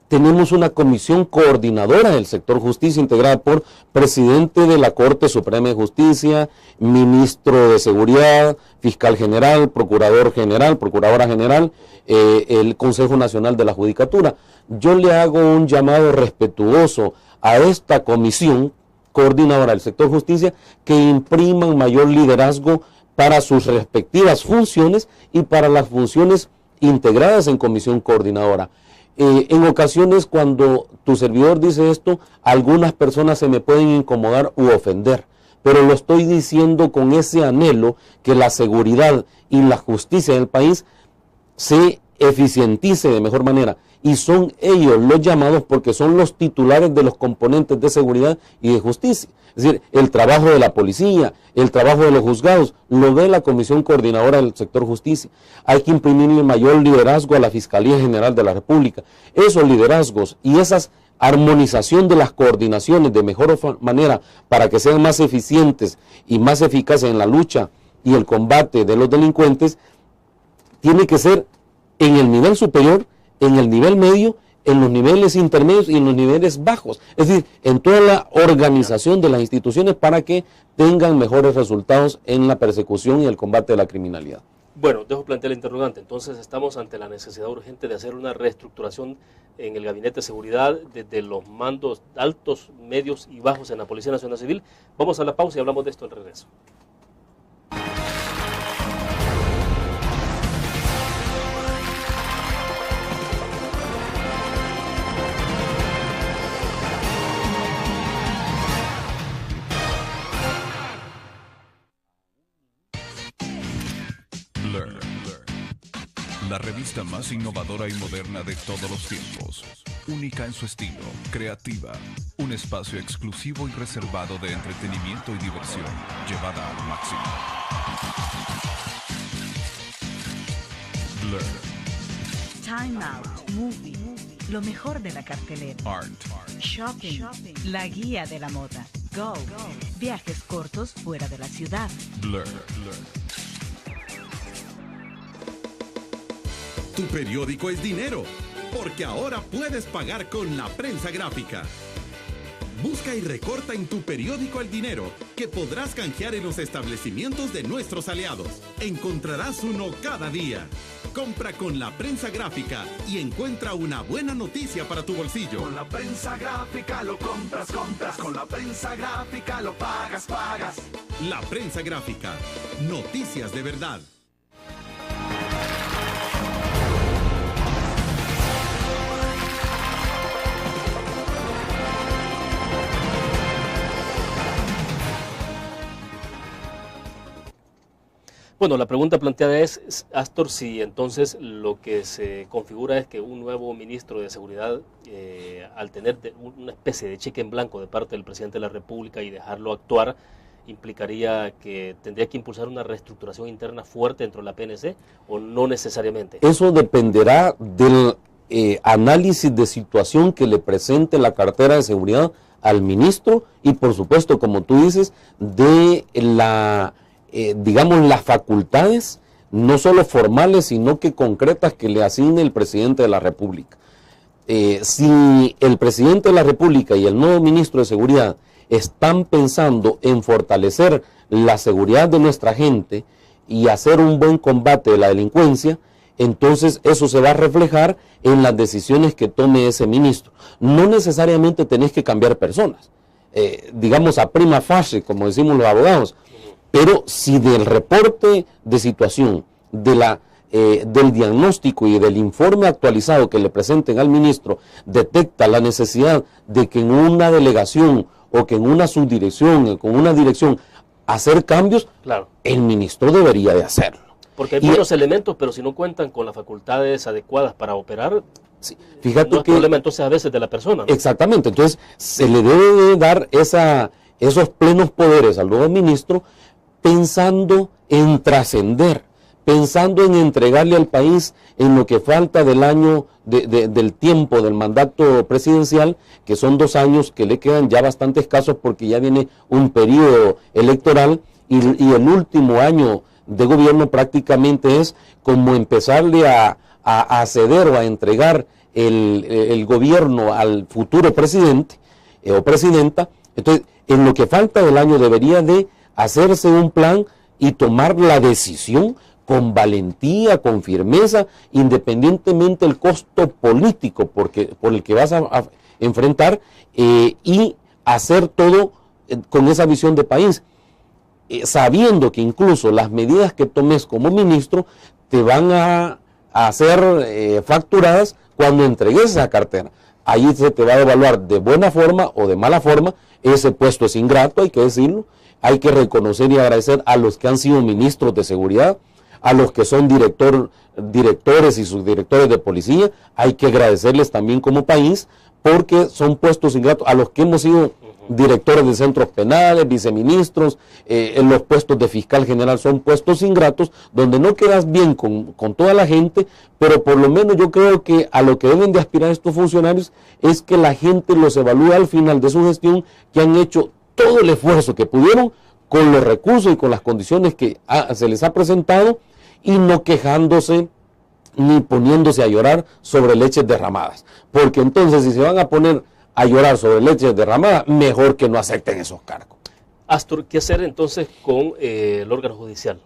Tenemos una comisión coordinadora del sector justicia integrada por presidente de la Corte Suprema de Justicia, ministro de Seguridad, fiscal general, procurador general, procuradora general, el Consejo Nacional de la Judicatura. Yo le hago un llamado respetuoso a esta comisión coordinadora del sector justicia que impriman mayor liderazgo para sus respectivas funciones y para las funciones integradas en comisión coordinadora. En ocasiones, cuando tu servidor dice esto, algunas personas se me pueden incomodar u ofender, pero lo estoy diciendo con ese anhelo que la seguridad y la justicia del país se eficientice de mejor manera, y son ellos los llamados porque son los titulares de los componentes de seguridad y de justicia. Es decir, el trabajo de la policía, el trabajo de los juzgados, lo ve la Comisión Coordinadora del Sector Justicia. Hay que imprimirle mayor liderazgo a la Fiscalía General de la República. Esos liderazgos y esa armonización de las coordinaciones de mejor manera para que sean más eficientes y más eficaces en la lucha y el combate de los delincuentes, tiene que ser en el nivel superior, en el nivel medio, en los niveles intermedios y en los niveles bajos. Es decir, en toda la organización de las instituciones para que tengan mejores resultados en la persecución y el combate de la criminalidad. Bueno, dejo plantear el interrogante. Entonces, estamos ante la necesidad urgente de hacer una reestructuración en el Gabinete de Seguridad, desde los mandos altos, medios y bajos en la Policía Nacional Civil. Vamos a la pausa y hablamos de esto al regreso. La revista más innovadora y moderna de todos los tiempos. Única en su estilo, creativa. Un espacio exclusivo y reservado de entretenimiento y diversión, llevada al máximo. Blur. Time Out, Movie, lo mejor de la cartelera. Art. Shopping, la guía de la moda. Go, viajes cortos fuera de la ciudad. Blur. Tu periódico es dinero, porque ahora puedes pagar con la prensa gráfica. Busca y recorta en tu periódico el dinero que podrás canjear en los establecimientos de nuestros aliados. Encontrarás uno cada día. Compra con la prensa gráfica y encuentra una buena noticia para tu bolsillo. Con la prensa gráfica lo compras. Con la prensa gráfica lo pagas. La prensa gráfica. Noticias de verdad. Bueno, la pregunta planteada es, Astor, si entonces lo que se configura es que un nuevo ministro de Seguridad, al tener una especie de cheque en blanco de parte del presidente de la República y dejarlo actuar, implicaría que tendría que impulsar una reestructuración interna fuerte dentro de la PNC, o no necesariamente. Eso dependerá del análisis de situación que le presente la cartera de seguridad al ministro y, por supuesto, como tú dices, de digamos, las facultades, no solo formales, sino que concretas que le asigne el presidente de la República. Si el presidente de la República y el nuevo ministro de Seguridad están pensando en fortalecer la seguridad de nuestra gente y hacer un buen combate de la delincuencia, entonces eso se va a reflejar en las decisiones que tome ese ministro. No necesariamente tenés que cambiar personas, digamos a prima facie, como decimos los abogados. Pero si del reporte de situación, del diagnóstico y del informe actualizado que le presenten al ministro, detecta la necesidad de que en una delegación o que en una subdirección o con una dirección hacer cambios, claro, el ministro debería de hacerlo. Porque hay buenos elementos, pero si no cuentan con las facultades adecuadas para operar, sí, fíjate no es problema entonces a veces de la persona, ¿no? Exactamente, entonces se le debe de dar esos plenos poderes al nuevo ministro, pensando en trascender, pensando en entregarle al país en lo que falta del año, del tiempo del mandato presidencial, que son 2 años que le quedan ya bastante escasos porque ya viene un periodo electoral y el último año de gobierno prácticamente es como empezarle a ceder o a entregar el gobierno al futuro presidente o presidenta. Entonces, en lo que falta del año debería de hacerse un plan y tomar la decisión con valentía, con firmeza, independientemente del costo político por el que vas a enfrentar, y hacer todo con esa visión de país. sabiendo que incluso las medidas que tomes como ministro te van a ser facturadas cuando entregues esa cartera. Ahí se te va a evaluar de buena forma o de mala forma. Ese puesto es ingrato, hay que decirlo. Hay que reconocer y agradecer a los que han sido ministros de seguridad, a los que son directores y subdirectores de policía. Hay que agradecerles también como país, porque son puestos ingratos. A los que hemos sido directores de centros penales, viceministros, en los puestos de fiscal general, son puestos ingratos donde no quedas bien con toda la gente, pero por lo menos yo creo que a lo que deben de aspirar estos funcionarios es que la gente los evalúe al final de su gestión, que han hecho todo el esfuerzo que pudieron con los recursos y con las condiciones que se les ha presentado, y no quejándose ni poniéndose a llorar sobre leches derramadas, porque entonces si se van a poner a llorar sobre leches derramadas, mejor que no acepten esos cargos. Astor, ¿qué hacer entonces con el órgano judicial?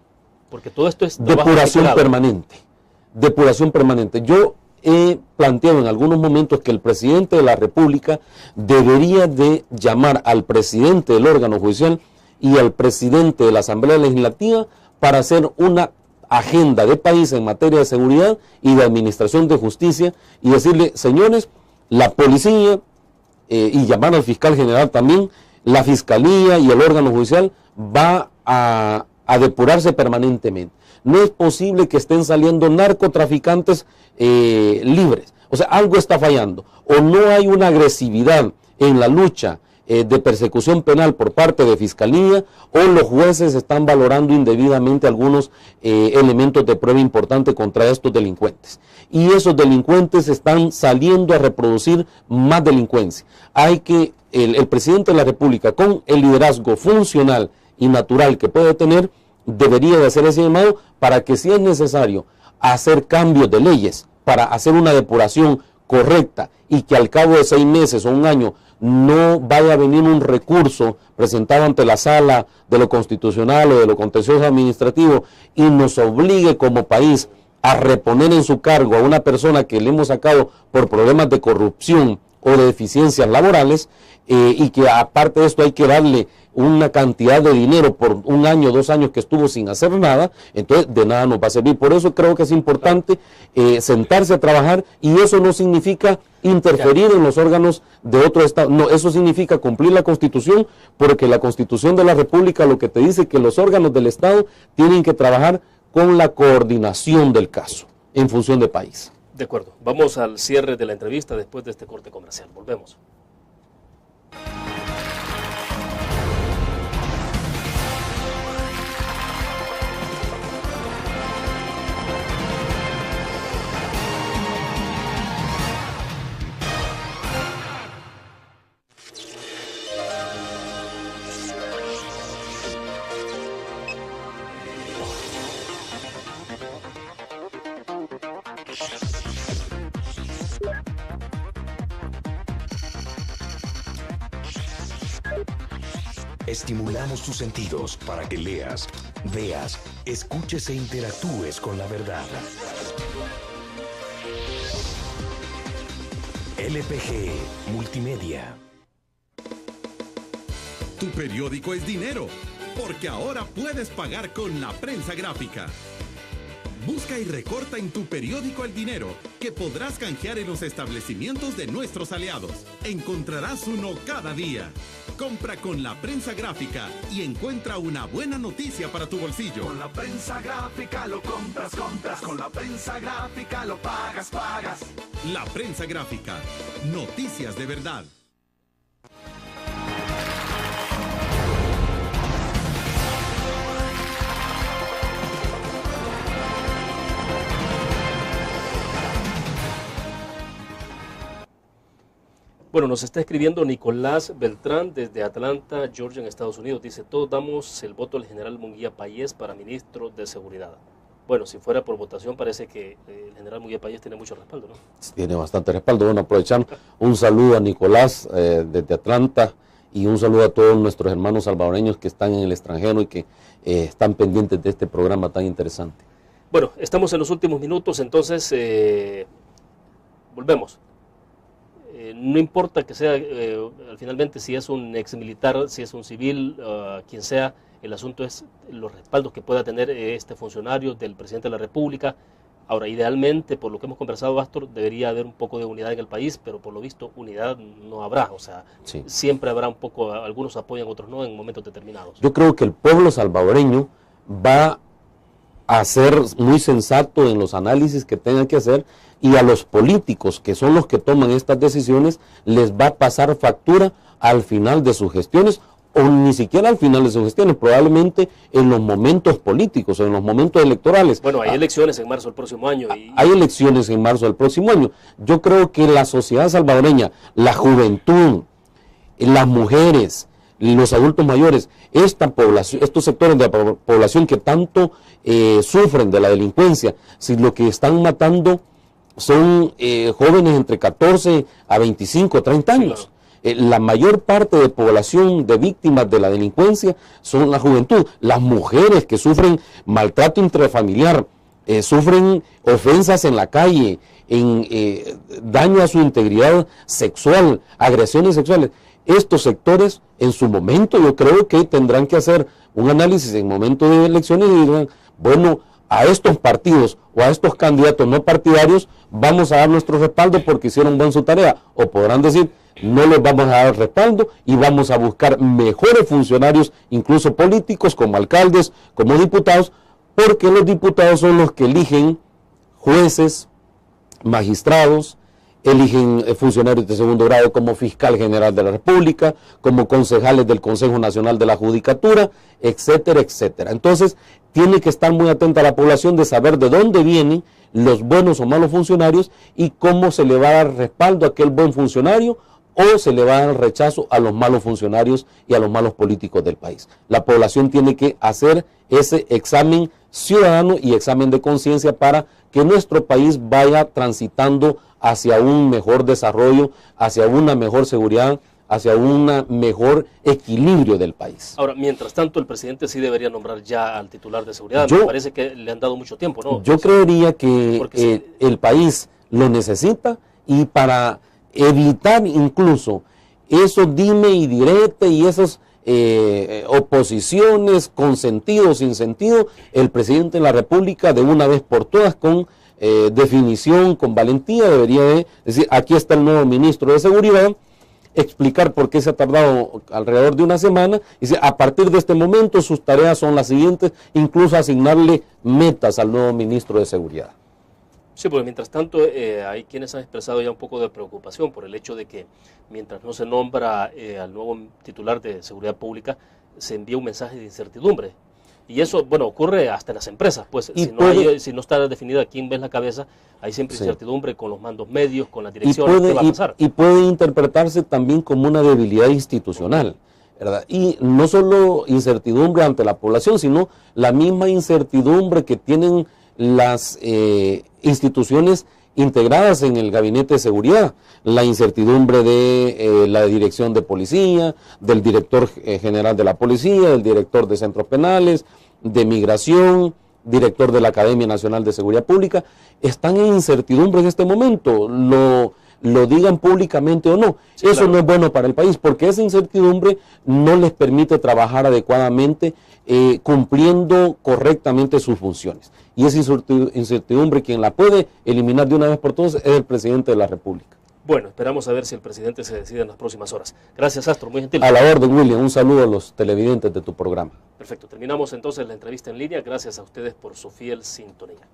Porque todo esto es depuración permanente. Depuración permanente. Yo he planteado en algunos momentos que el presidente de la República debería de llamar al presidente del órgano judicial y al presidente de la Asamblea Legislativa para hacer una agenda de país en materia de seguridad y de administración de justicia, y decirle, señores, la policía, y llamar al fiscal general también, la fiscalía y el órgano judicial va a depurarse permanentemente. No es posible que estén saliendo narcotraficantes libres. O sea, algo está fallando. O no hay una agresividad en la lucha de persecución penal por parte de fiscalía, o los jueces están valorando indebidamente algunos elementos de prueba importante contra estos delincuentes. Y esos delincuentes están saliendo a reproducir más delincuencia. Hay que, el presidente de la República, con el liderazgo funcional y natural que puede tener, debería de hacer ese llamado para que, si es necesario hacer cambios de leyes para hacer una depuración correcta, y que al cabo de 6 meses o un año no vaya a venir un recurso presentado ante la Sala de lo Constitucional o de lo Contencioso Administrativo y nos obligue como país a reponer en su cargo a una persona que le hemos sacado por problemas de corrupción o de deficiencias laborales, y que aparte de esto hay que darle una cantidad de dinero por 1 año, 2 años que estuvo sin hacer nada, entonces de nada nos va a servir. Por eso creo que es importante sentarse a trabajar, y eso no significa interferir en los órganos de otro Estado, no, eso significa cumplir la Constitución, porque la Constitución de la República lo que te dice es que los órganos del Estado tienen que trabajar con la coordinación del caso en función de país. De acuerdo, vamos al cierre de la entrevista después de este corte comercial. Volvemos. Estimulamos tus sentidos para que leas, veas, escuches e interactúes con la verdad. LPG Multimedia. Tu periódico es dinero, porque ahora puedes pagar con la prensa gráfica. Busca y recorta en tu periódico el dinero que podrás canjear en los establecimientos de nuestros aliados. Encontrarás uno cada día. Compra con la prensa gráfica y encuentra una buena noticia para tu bolsillo. Con la prensa gráfica lo compras. Con la prensa gráfica lo pagas. La prensa gráfica. Noticias de verdad. Bueno, nos está escribiendo Nicolás Beltrán desde Atlanta, Georgia, en Estados Unidos. Dice, todos damos el voto al general Munguía Payés para ministro de Seguridad. Bueno, si fuera por votación, parece que el general Munguía Payés tiene mucho respaldo, ¿no? Tiene bastante respaldo. Bueno, aprovechando, un saludo a Nicolás desde Atlanta, y un saludo a todos nuestros hermanos salvadoreños que están en el extranjero y que están pendientes de este programa tan interesante. Bueno, estamos en los últimos minutos, entonces volvemos. no importa que sea, finalmente, si es un ex militar, si es un civil, quien sea, el asunto es los respaldos que pueda tener este funcionario del presidente de la República. Ahora, idealmente, por lo que hemos conversado, Astor, debería haber un poco de unidad en el país, pero por lo visto unidad no habrá. O sea, sí, siempre habrá un poco, algunos apoyan, otros no, en momentos determinados. Yo creo que el pueblo salvadoreño va a ser muy sensato en los análisis que tengan que hacer, y a los políticos, que son los que toman estas decisiones, les va a pasar factura al final de sus gestiones, o ni siquiera al final de sus gestiones, probablemente en los momentos políticos, o en los momentos electorales. Bueno, hay elecciones en marzo del próximo año. Hay elecciones en marzo del próximo año. Yo creo que la sociedad salvadoreña, la juventud, las mujeres, los adultos mayores, esta población, estos sectores de la población que tanto sufren de la delincuencia, si lo que están matando son jóvenes entre 14 a 25, 30 años. Claro. La mayor parte de población de víctimas de la delincuencia son la juventud, las mujeres que sufren maltrato intrafamiliar, sufren ofensas en la calle, daño a su integridad sexual, agresiones sexuales. Estos sectores, en su momento, yo creo que tendrán que hacer un análisis en momento de elecciones y dirán, bueno, a estos partidos o a estos candidatos no partidarios vamos a dar nuestro respaldo porque hicieron bien su tarea, o podrán decir, no les vamos a dar respaldo y vamos a buscar mejores funcionarios, incluso políticos, como alcaldes, como diputados, porque los diputados son los que eligen jueces, magistrados, eligen funcionarios de segundo grado como fiscal general de la República, como concejales del Consejo Nacional de la Judicatura, etcétera, etcétera. Entonces, tiene que estar muy atenta a la población de saber de dónde vienen los buenos o malos funcionarios y cómo se le va a dar respaldo a aquel buen funcionario o se le va a dar rechazo a los malos funcionarios y a los malos políticos del país. La población tiene que hacer ese examen ciudadano y examen de conciencia para que nuestro país vaya transitando hacia un mejor desarrollo, hacia una mejor seguridad, hacia un mejor equilibrio del país. Ahora, mientras tanto, el presidente sí debería nombrar ya al titular de seguridad. Me parece que le han dado mucho tiempo, ¿no? Yo creería que el país lo necesita, y para evitar incluso esos dime y direte y esas oposiciones con sentido o sin sentido, el presidente de la República, de una vez por todas, con definición, con valentía, debería de decir, aquí está el nuevo ministro de Seguridad, explicar por qué se ha tardado alrededor de una semana, y decir, a partir de este momento sus tareas son las siguientes, incluso asignarle metas al nuevo ministro de Seguridad. Sí, porque mientras tanto hay quienes han expresado ya un poco de preocupación por el hecho de que mientras no se nombra al nuevo titular de Seguridad Pública, se envía un mensaje de incertidumbre. Y eso, bueno, ocurre hasta en las empresas, pues si no está definida quién ve la cabeza, hay siempre incertidumbre con los mandos medios, con las direcciones, ¿qué va a pasar? Y puede interpretarse también como una debilidad institucional, ¿verdad? Y no solo incertidumbre ante la población, sino la misma incertidumbre que tienen las instituciones integradas en el Gabinete de Seguridad, la incertidumbre de la dirección de policía, del director general de la policía, del director de centros penales, de migración, director de la Academia Nacional de Seguridad Pública, están en incertidumbre en este momento, lo digan públicamente o no. Sí, eso claro. No es bueno para el país, porque esa incertidumbre no les permite trabajar adecuadamente, cumpliendo correctamente sus funciones. Y esa incertidumbre, quien la puede eliminar de una vez por todas, es el presidente de la República. Bueno, esperamos a ver si el presidente se decide en las próximas horas. Gracias, Astro, muy gentil. A la orden, William. Un saludo a los televidentes de tu programa. Perfecto. Terminamos entonces la entrevista en línea. Gracias a ustedes por su fiel sintonía.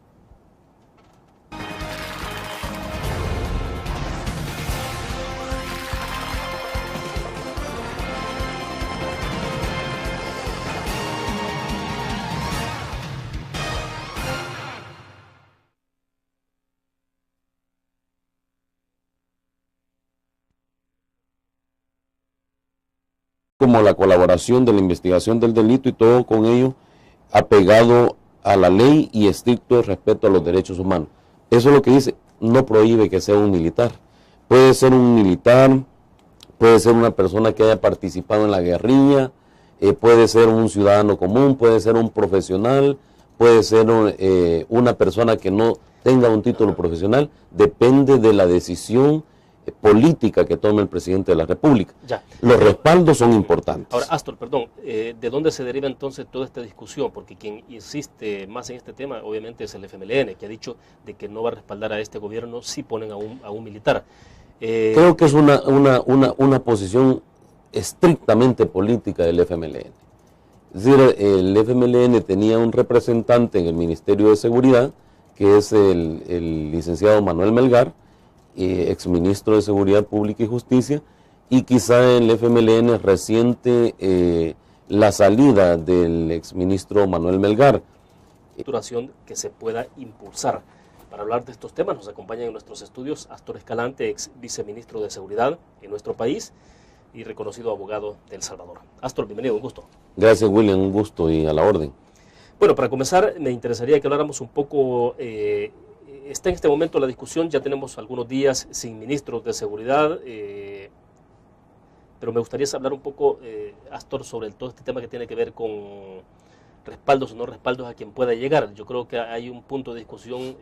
Como la colaboración de la investigación del delito y todo con ello apegado a la ley y estricto respeto a los derechos humanos. Eso es lo que dice, no prohíbe que sea un militar. Puede ser un militar, puede ser una persona que haya participado en la guerrilla, puede ser un ciudadano común, puede ser un profesional, puede ser una persona que no tenga un título profesional, depende de la decisión política que tome el presidente de la República. Ya. Los respaldos son importantes. Ahora, Astor, perdón, ¿de dónde se deriva entonces toda esta discusión? Porque quien insiste más en este tema, obviamente, es el FMLN, que ha dicho de que no va a respaldar a este gobierno si ponen a un militar. Creo que es una posición estrictamente política del FMLN. Es decir, el FMLN tenía un representante en el Ministerio de Seguridad, que es el licenciado Manuel Melgar, exministro de Seguridad Pública y Justicia, y quizá en el FMLN reciente la salida del exministro Manuel Melgar. Duración que se pueda impulsar. Para hablar de estos temas nos acompaña en nuestros estudios Astor Escalante, ex viceministro de Seguridad en nuestro país y reconocido abogado de El Salvador. Astor, bienvenido, un gusto. Gracias, William, un gusto y a la orden. Bueno, para comenzar me interesaría que habláramos un poco, está en este momento la discusión, ya tenemos algunos días sin ministros de Seguridad, pero me gustaría hablar un poco, Astor, sobre todo este tema que tiene que ver con respaldos o no respaldos a quien pueda llegar. Yo creo que hay un punto de discusión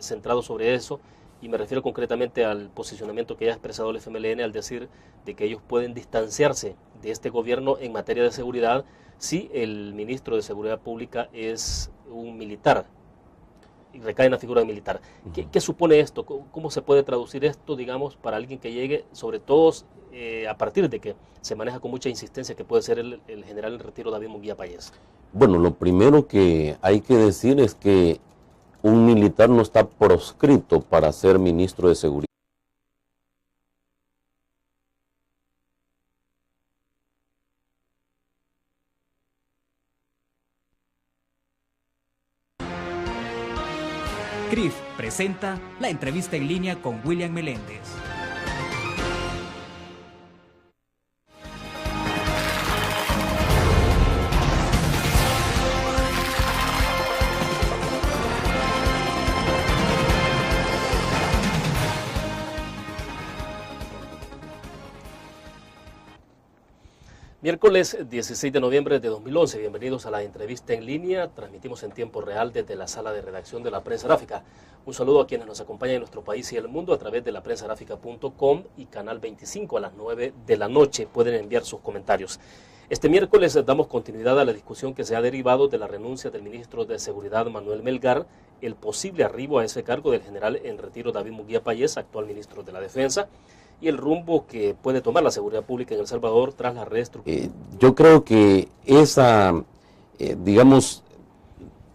centrado sobre eso, y me refiero concretamente al posicionamiento que ya ha expresado el FMLN al decir de que ellos pueden distanciarse de este gobierno en materia de seguridad si el ministro de Seguridad Pública es un militar y recae en la figura de militar. ¿Qué supone esto? ¿Cómo se puede traducir esto, digamos, para alguien que llegue, sobre todo a partir de que se maneja con mucha insistencia que puede ser el general en retiro David Munguía Payés? Bueno, lo primero que hay que decir es que un militar no está proscrito para ser ministro de Seguridad. CRIF presenta la entrevista en línea con William Meléndez. Miércoles 16 de noviembre de 2011, bienvenidos a la entrevista en línea, transmitimos en tiempo real desde la sala de redacción de la Prensa Gráfica. Un saludo a quienes nos acompañan en nuestro país y el mundo a través de laprensagráfica.com y Canal 25 a las 9 de la noche. Pueden enviar sus comentarios. Este miércoles damos continuidad a la discusión que se ha derivado de la renuncia del ministro de Seguridad Manuel Melgar, el posible arribo a ese cargo del general en retiro David Munguía Payés, actual ministro de la Defensa, y el rumbo que puede tomar la seguridad pública en El Salvador tras la reestructuración. Yo creo que esa, digamos,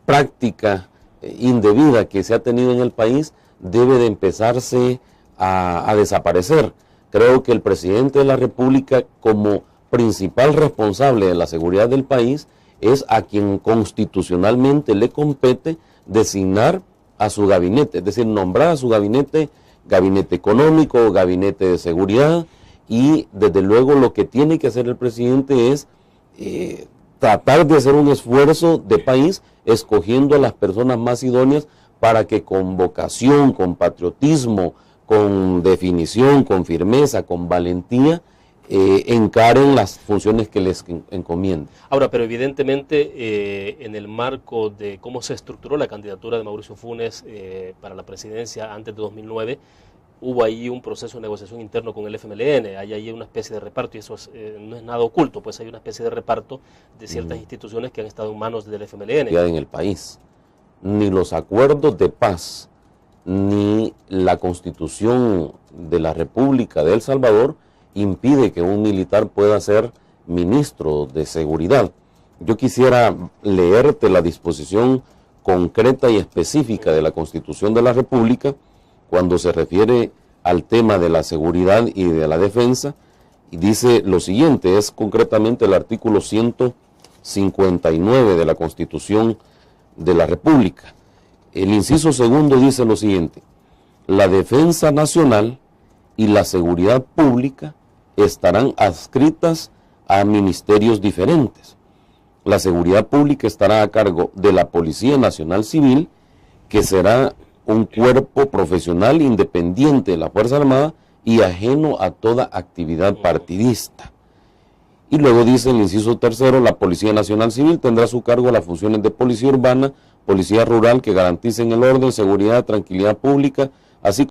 práctica indebida que se ha tenido en el país debe de empezarse a desaparecer. Creo que el presidente de la República, como principal responsable de la seguridad del país, es a quien constitucionalmente le compete designar a su gabinete, es decir, nombrar a su gabinete económico, gabinete de seguridad, y desde luego lo que tiene que hacer el presidente es tratar de hacer un esfuerzo de país escogiendo a las personas más idóneas para que con vocación, con patriotismo, con definición, con firmeza, con valentía, encaren las funciones que les encomienden. Ahora, pero evidentemente en el marco de cómo se estructuró la candidatura de Mauricio Funes para la presidencia antes de 2009, hubo ahí un proceso de negociación interno con el FMLN, hay ahí una especie de reparto, y eso no es nada oculto, pues hay una especie de reparto de ciertas instituciones que han estado en manos del FMLN. En el país, ni los acuerdos de paz, ni la Constitución de la República de El Salvador impide que un militar pueda ser ministro de Seguridad. Yo quisiera leerte la disposición concreta y específica de la Constitución de la República cuando se refiere al tema de la seguridad y de la defensa, y dice lo siguiente, es concretamente el artículo 159 de la Constitución de la República. El inciso segundo dice lo siguiente: la defensa nacional y la seguridad pública estarán adscritas a ministerios diferentes. La seguridad pública estará a cargo de la Policía Nacional Civil, que será un cuerpo profesional independiente de la Fuerza Armada y ajeno a toda actividad partidista. Y luego dice el inciso tercero: la Policía Nacional Civil tendrá a su cargo las funciones de policía urbana, policía rural, que garanticen el orden, seguridad, tranquilidad pública, así